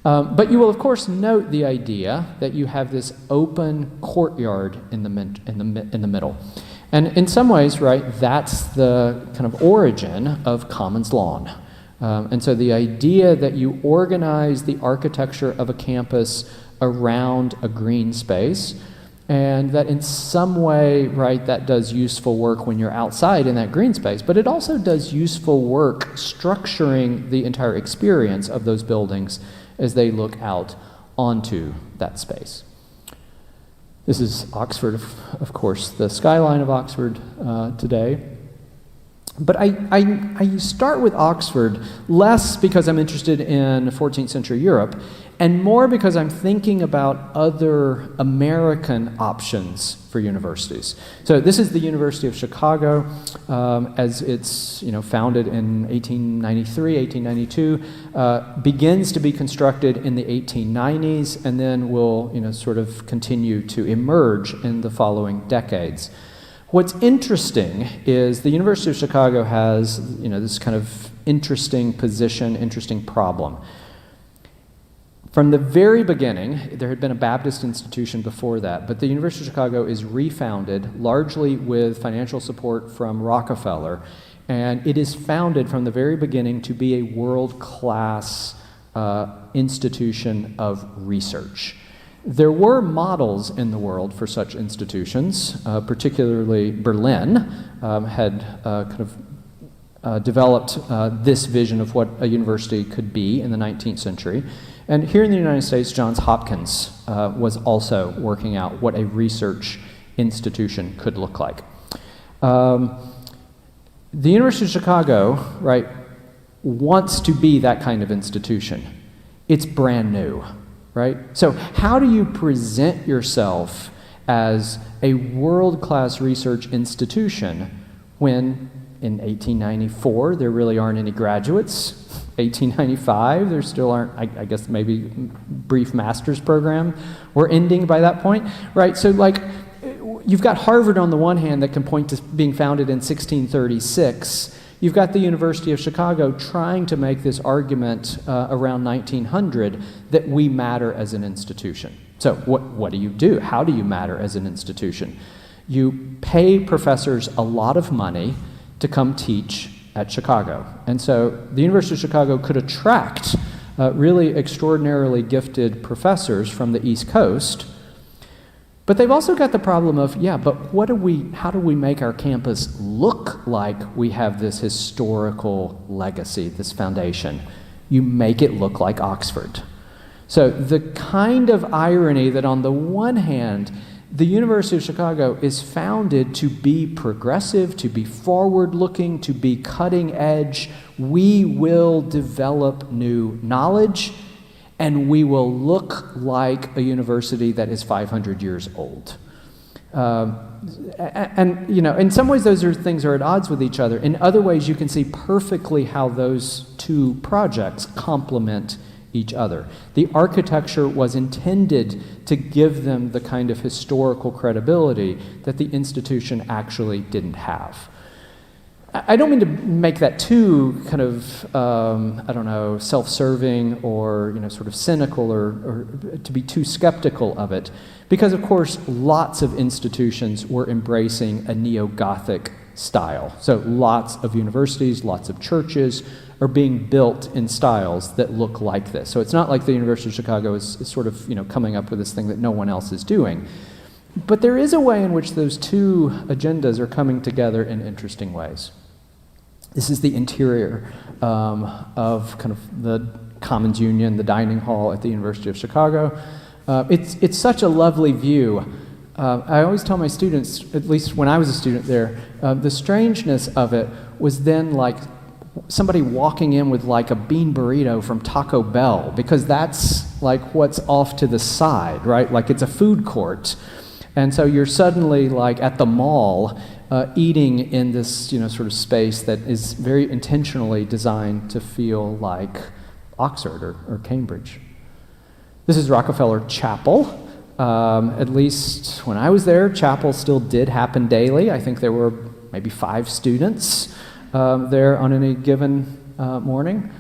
A: But you will, of course, note the idea that you have this open courtyard in the middle. And in some ways, right, that's the kind of origin of Commons Lawn. And so the idea that you organize the architecture of a campus around a green space, and that in some way, right, that does useful work when you're outside in that green space, but it also does useful work structuring the entire experience of those buildings as they look out onto that space. This is Oxford, of course, the skyline of Oxford today. But I start with Oxford less because I'm interested in 14th century Europe, and more because I'm thinking about other American options for universities. So this is the University of Chicago, as it's founded in 1893, 1892, begins to be constructed in the 1890s, and then will sort of continue to emerge in the following decades. What's interesting is the University of Chicago has this kind of interesting position, interesting problem. From the very beginning, there had been a Baptist institution before that, but the University of Chicago is refounded largely with financial support from Rockefeller, and it is founded from the very beginning to be a world-class institution of research. There were models in the world for such institutions, particularly Berlin had developed this vision of what a university could be in the 19th century. And here in the United States, Johns Hopkins was also working out what a research institution could look like. The University of Chicago, right, wants to be that kind of institution. It's brand new, right? So how do you present yourself as a world-class research institution when in 1894 there really aren't any graduates? 1895 there still aren't, I guess maybe brief master's program were ending by that point, right? So like you've got Harvard on the one hand that can point to being founded in 1636. You've got the University of Chicago trying to make this argument around 1900 that we matter as an institution. So what do you do? How do you matter as an institution? You pay professors a lot of money to come teach at Chicago. And so the University of Chicago could attract really extraordinarily gifted professors from the East Coast. But they've also got the problem of, yeah, but how do we make our campus look like we have this historical legacy, this foundation? You make it look like Oxford. So the kind of irony that on the one hand, the University of Chicago is founded to be progressive, to be forward-looking, to be cutting edge. We will develop new knowledge, and we will look like a university that is 500 years old. And you know, in some ways those things are at odds with each other. In other ways, you can see perfectly how those two projects complement each other. The architecture was intended to give them the kind of historical credibility that the institution actually didn't have. I don't mean to make that too kind of, I don't know, self-serving or, you know, sort of cynical or to be too skeptical of it, because of course lots of institutions were embracing a neo-Gothic style. So lots of universities, lots of churches are being built in styles that look like this. So it's not like the University of Chicago is sort of, you know, coming up with this thing that no one else is doing. But there is a way in which those two agendas are coming together in interesting ways. This is the interior of kind of the Commons Union, the dining hall at the University of Chicago. It's such a lovely view. I always tell my students, at least when I was a student there, the strangeness of it was then like somebody walking in with like a bean burrito from Taco Bell, because that's like what's off to the side, right? Like it's a food court. And so you're suddenly like at the mall eating in this, you know, sort of space that is very intentionally designed to feel like Oxford or Cambridge. This is Rockefeller Chapel. At least when I was there, chapel still did happen daily. I think there were maybe 5 students there on any given morning.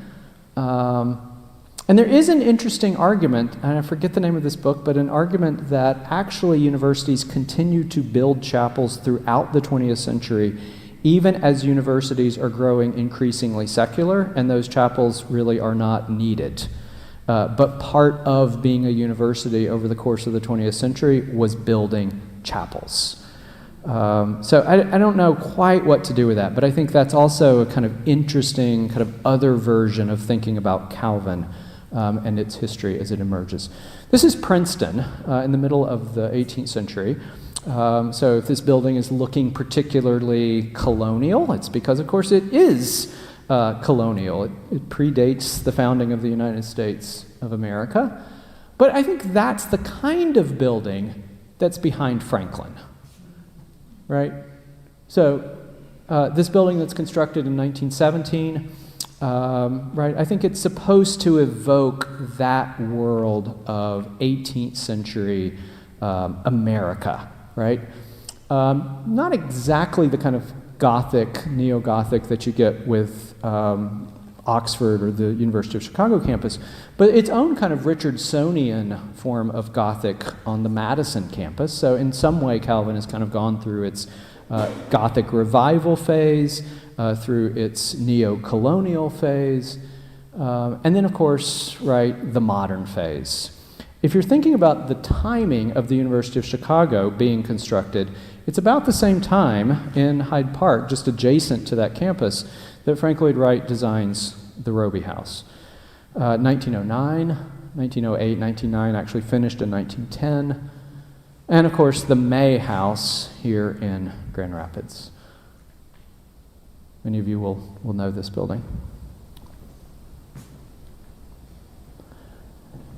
A: And there is an interesting argument, and I forget the name of this book, but an argument that actually universities continue to build chapels throughout the 20th century, even as universities are growing increasingly secular, and those chapels really are not needed. But part of being a university over the course of the 20th century was building chapels. So I don't know quite what to do with that, but I think that's also a kind of interesting kind of other version of thinking about Calvin and its history as it emerges. This is Princeton in the middle of the 18th century. So if this building is looking particularly colonial, it's because, of course, it is colonial. It predates the founding of the United States of America. But I think that's the kind of building that's behind Franklin, right? So this building that's constructed in 1917, right, I think it's supposed to evoke that world of 18th century America, right? Not exactly the kind of Gothic, neo-Gothic that you get with Oxford or the University of Chicago campus, but its own kind of Richardsonian form of Gothic on the Madison campus. So in some way, Calvin has kind of gone through its Gothic revival phase, through its neo-colonial phase. And then, of course, right, the modern phase. If you're thinking about the timing of the University of Chicago being constructed, it's about the same time in Hyde Park, just adjacent to that campus, that Frank Lloyd Wright designs the Roby House. 1909, 1908, 1909, actually finished in 1910. And of course, the May House here in Grand Rapids. Many of you will know this building.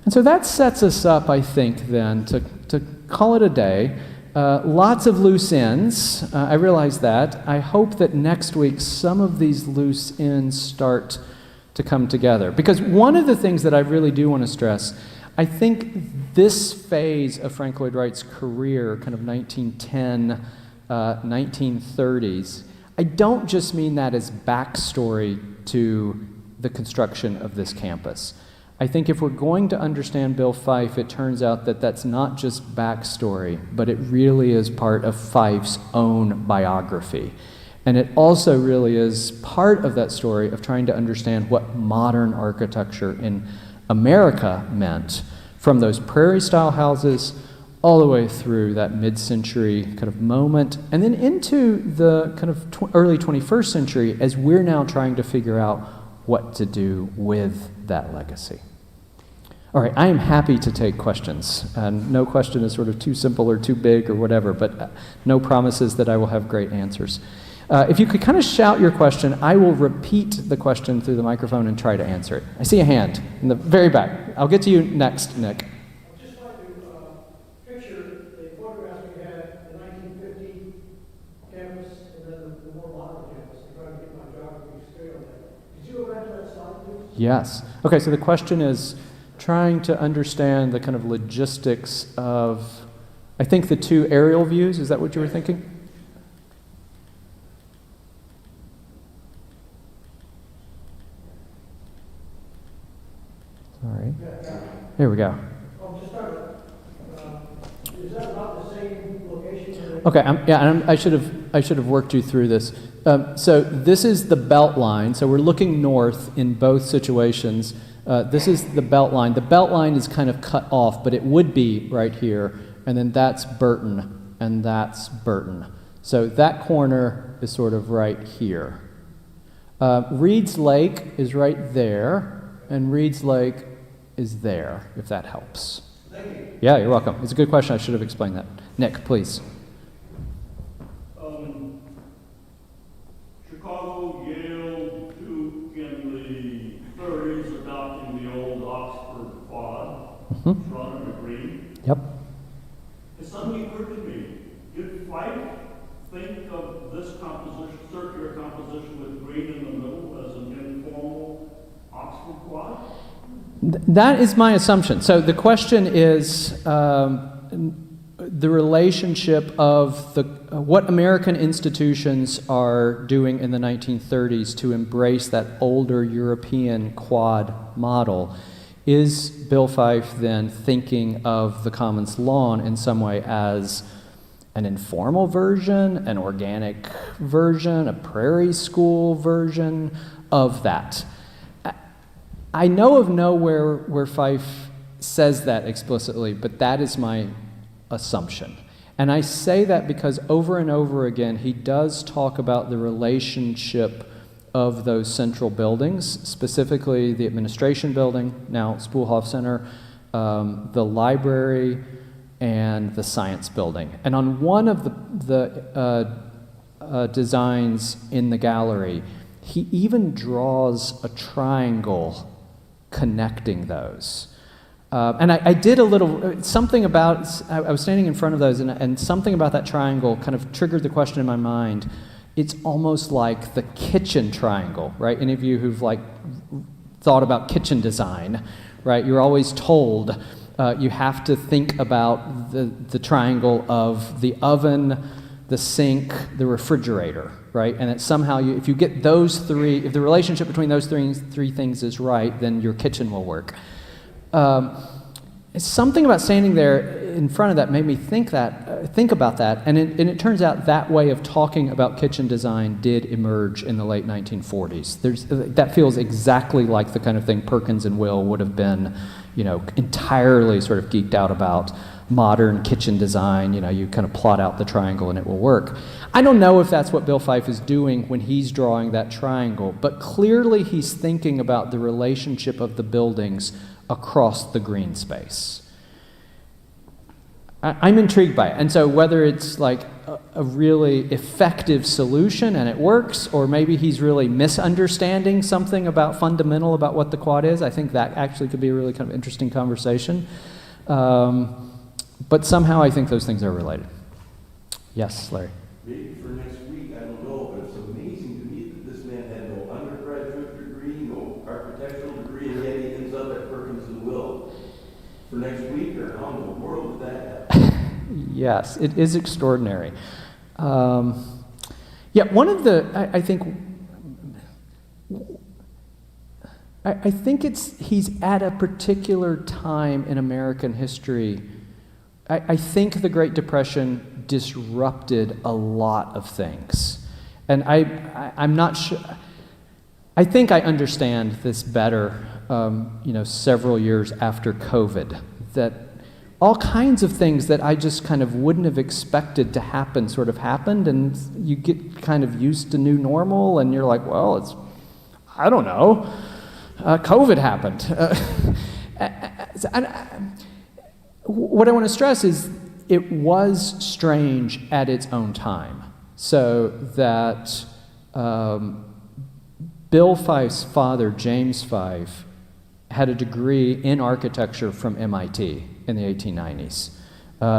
A: And so that sets us up, I think, then, to call it a day. Lots of loose ends. I realize that. I hope that next week some of these loose ends start to come together. Because one of the things that I really do want to stress, I think this phase of Frank Lloyd Wright's career, kind of 1910, 1930s, I don't just mean that as backstory to the construction of this campus. I think if we're going to understand Bill Fyfe, it turns out that that's not just backstory, but it really is part of Fyfe's own biography. And it also really is part of that story of trying to understand what modern architecture in America meant, from those prairie-style houses all the way through that mid-century kind of moment, and then into the kind of early 21st century as we're now trying to figure out what to do with that legacy. All right, I am happy to take questions, and no question is sort of too simple or too big or whatever, but no promises that I will have great answers. If you could kind of shout your question, I will repeat the question through the microphone and try to answer it. I see a hand in the very back. I'll get to you next, Nick.
C: I'd just like to picture the photographs we had, the 1950 campus and then the more modern campus. I'm trying to get my geography straight on that. Did you go back to that slide, please?
A: Yes. Okay, so the question is trying to understand the kind of logistics of, I think, the two aerial views. Is that what you were thinking? Sorry. Here we go.
C: Oh, just start with, is that about the same location?
A: Okay, I should have worked you through this. So this is the belt line. So we're looking north in both situations. This is the belt line. The belt line is kind of cut off, but it would be right here. And then that's Burton, and that's Burton. So that corner is sort of right here. Reed's Lake is right there, and Reed's Lake is there, if that helps.
C: Thank you.
A: Yeah, you're welcome. It's a good question. I should have explained that. Nick, please.
D: Chicago, Yale, Duke in the 30s adopting the old Oxford quad, Toronto and green.
A: Yep.
D: It suddenly occurred to me, did Fyfe think of this composition, circular composition with green in the middle as an informal Oxford quad?
A: That is my assumption. So the question is the relationship of what American institutions are doing in the 1930s to embrace that older European quad model. Is Bill Fyfe then thinking of the Commons lawn in some way as an informal version, an organic version, a prairie school version of that? I know of nowhere where Fyfe says that explicitly, but that is my assumption. And I say that because over and over again, he does talk about the relationship of those central buildings, specifically the administration building, now Bauhaus Center, the library, and the science building. And on one of the designs in the gallery, he even draws a triangle connecting those. And I did a little, something about, I was standing in front of those, and something about that triangle kind of triggered the question in my mind. It's almost like the kitchen triangle, right? Any of you who've thought about kitchen design, right? You're always told you have to think about the triangle of the oven, the sink, the refrigerator, right? And that somehow, if you get those three, if the relationship between those three things is right, then your kitchen will work. Something about standing there in front of that made me think that think about that, and it turns out that way of talking about kitchen design did emerge in the late 1940s. That feels exactly like the kind of thing Perkins and Will would have been, entirely sort of geeked out about modern kitchen design. You kind of plot out the triangle and it will work. I don't know if that's what Bill Fyfe is doing when he's drawing that triangle, but clearly he's thinking about the relationship of the buildings across the green space. I'm intrigued by it. And so whether it's like a really effective solution and it works, or maybe he's really misunderstanding something fundamental about what the quad is, I think that actually could be a really kind of interesting conversation. But somehow I think those things are related. Yes, Larry?
E: Maybe for next week, I don't know, but it's amazing to me that this man had no undergraduate degree, no architectural degree, and yet he ends up at Perkins and Will. For next week, or how in the world did that happen?
A: Yes, it is extraordinary. One of the, I think he's at a particular time in American history. I think the Great Depression disrupted a lot of things. And I'm not sure, I think I understand this better, several years after COVID, that all kinds of things that I just kind of wouldn't have expected to happen sort of happened, and you get kind of used to new normal, and you're like, well, I don't know, COVID happened. What I want to stress is it was strange at its own time, so that Bill Fyfe's father, James Fyfe, had a degree in architecture from MIT in the 1890s.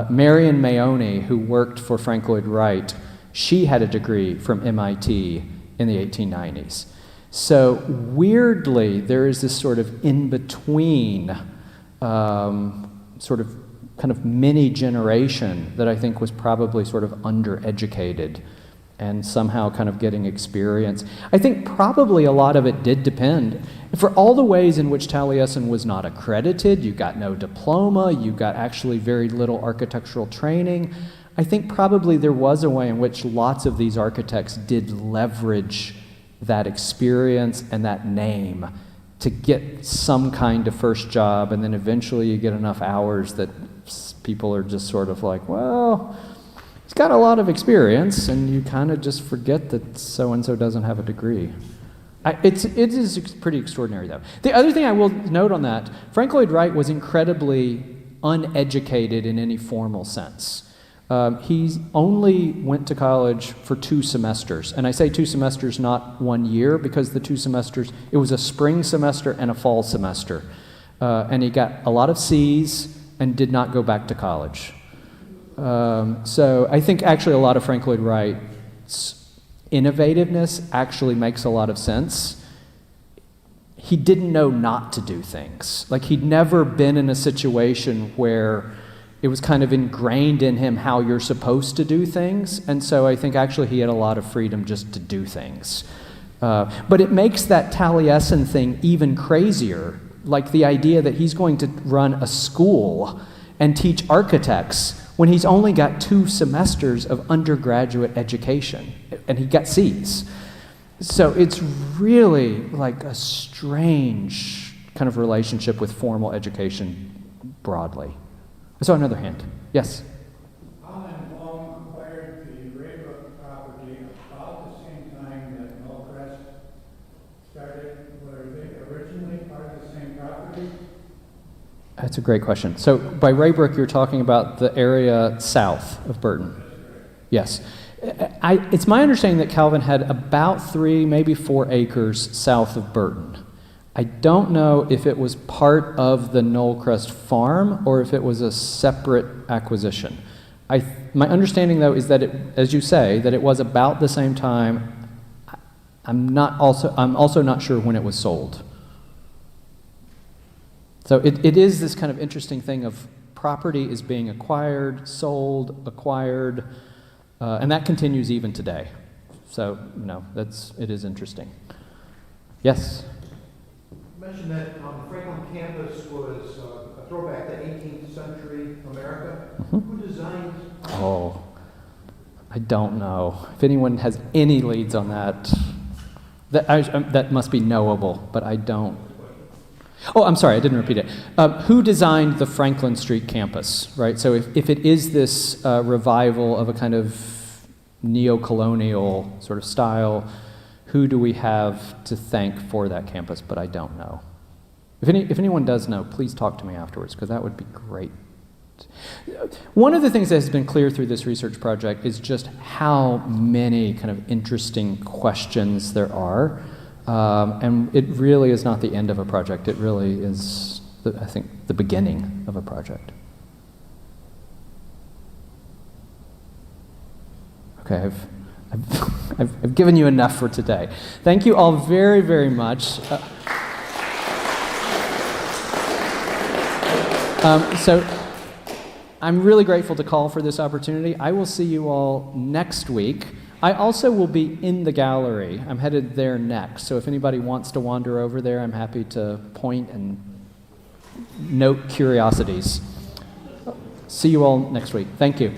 A: Marion Mayoni, who worked for Frank Lloyd Wright, she had a degree from MIT in the 1890s. So weirdly, there is this sort of in-between sort of kind of mini generation that I think was probably sort of undereducated and somehow kind of getting experience. I think probably a lot of it did depend. For all the ways in which Taliesin was not accredited, you got no diploma, you got actually very little architectural training, I think probably there was a way in which lots of these architects did leverage that experience and that name to get some kind of first job, and then eventually you get enough hours that people are just sort of like, well, he's got a lot of experience, and you kind of just forget that so-and-so doesn't have a degree. It is pretty extraordinary, though. The other thing I will note on that, Frank Lloyd Wright was incredibly uneducated in any formal sense. He only went to college for 2 semesters, and I say 2 semesters, not 1 year, because the 2 semesters, it was a spring semester and a fall semester. And he got a lot of C's and did not go back to college. So I think actually a lot of Frank Lloyd Wright's innovativeness actually makes a lot of sense. He didn't know not to do things. Like, he'd never been in a situation where it was kind of ingrained in him how you're supposed to do things, and so I think actually he had a lot of freedom just to do things. But it makes that Taliesin thing even crazier, like the idea that he's going to run a school and teach architects when he's only got 2 semesters of undergraduate education, and he got C's. So it's really like a strange kind of relationship with formal education broadly. I saw another hand. Yes?
F: Holland Long acquired the Raybrook property about the same time that Millcrest started. Were they originally part of the same property?
A: That's a great question. So by Raybrook, you're talking about the area south of Burton. Yes. It's my understanding that Calvin had about 3, maybe 4 acres south of Burton. I don't know if it was part of the Knollcrest farm or if it was a separate acquisition. My understanding, though, is that it, as you say, that it was about the same time. I'm also not sure when it was sold. So it is this kind of interesting thing of property is being acquired, sold, acquired, and that continues even today. So, it is interesting. Yes?
C: mentioned that the Franklin campus was a throwback to 18th century America. Who designed?
A: Oh, I don't know. If anyone has any leads on that, that must be knowable, but I don't. Oh, I'm sorry, I didn't repeat it. Who designed the Franklin Street campus, right? So if it is this revival of a kind of neo-colonial sort of style, who do we have to thank for that campus? But I don't know. If anyone does know, please talk to me afterwards, because that would be great. One of the things that has been clear through this research project is just how many kind of interesting questions there are. And it really is not the end of a project. It really is, I think, the beginning of a project. Okay, I've given you enough for today. Thank you all very, very much. So I'm really grateful to call for this opportunity. I will see you all next week. I also will be in the gallery. I'm headed there next. So if anybody wants to wander over there, I'm happy to point and note curiosities. See you all next week. Thank you.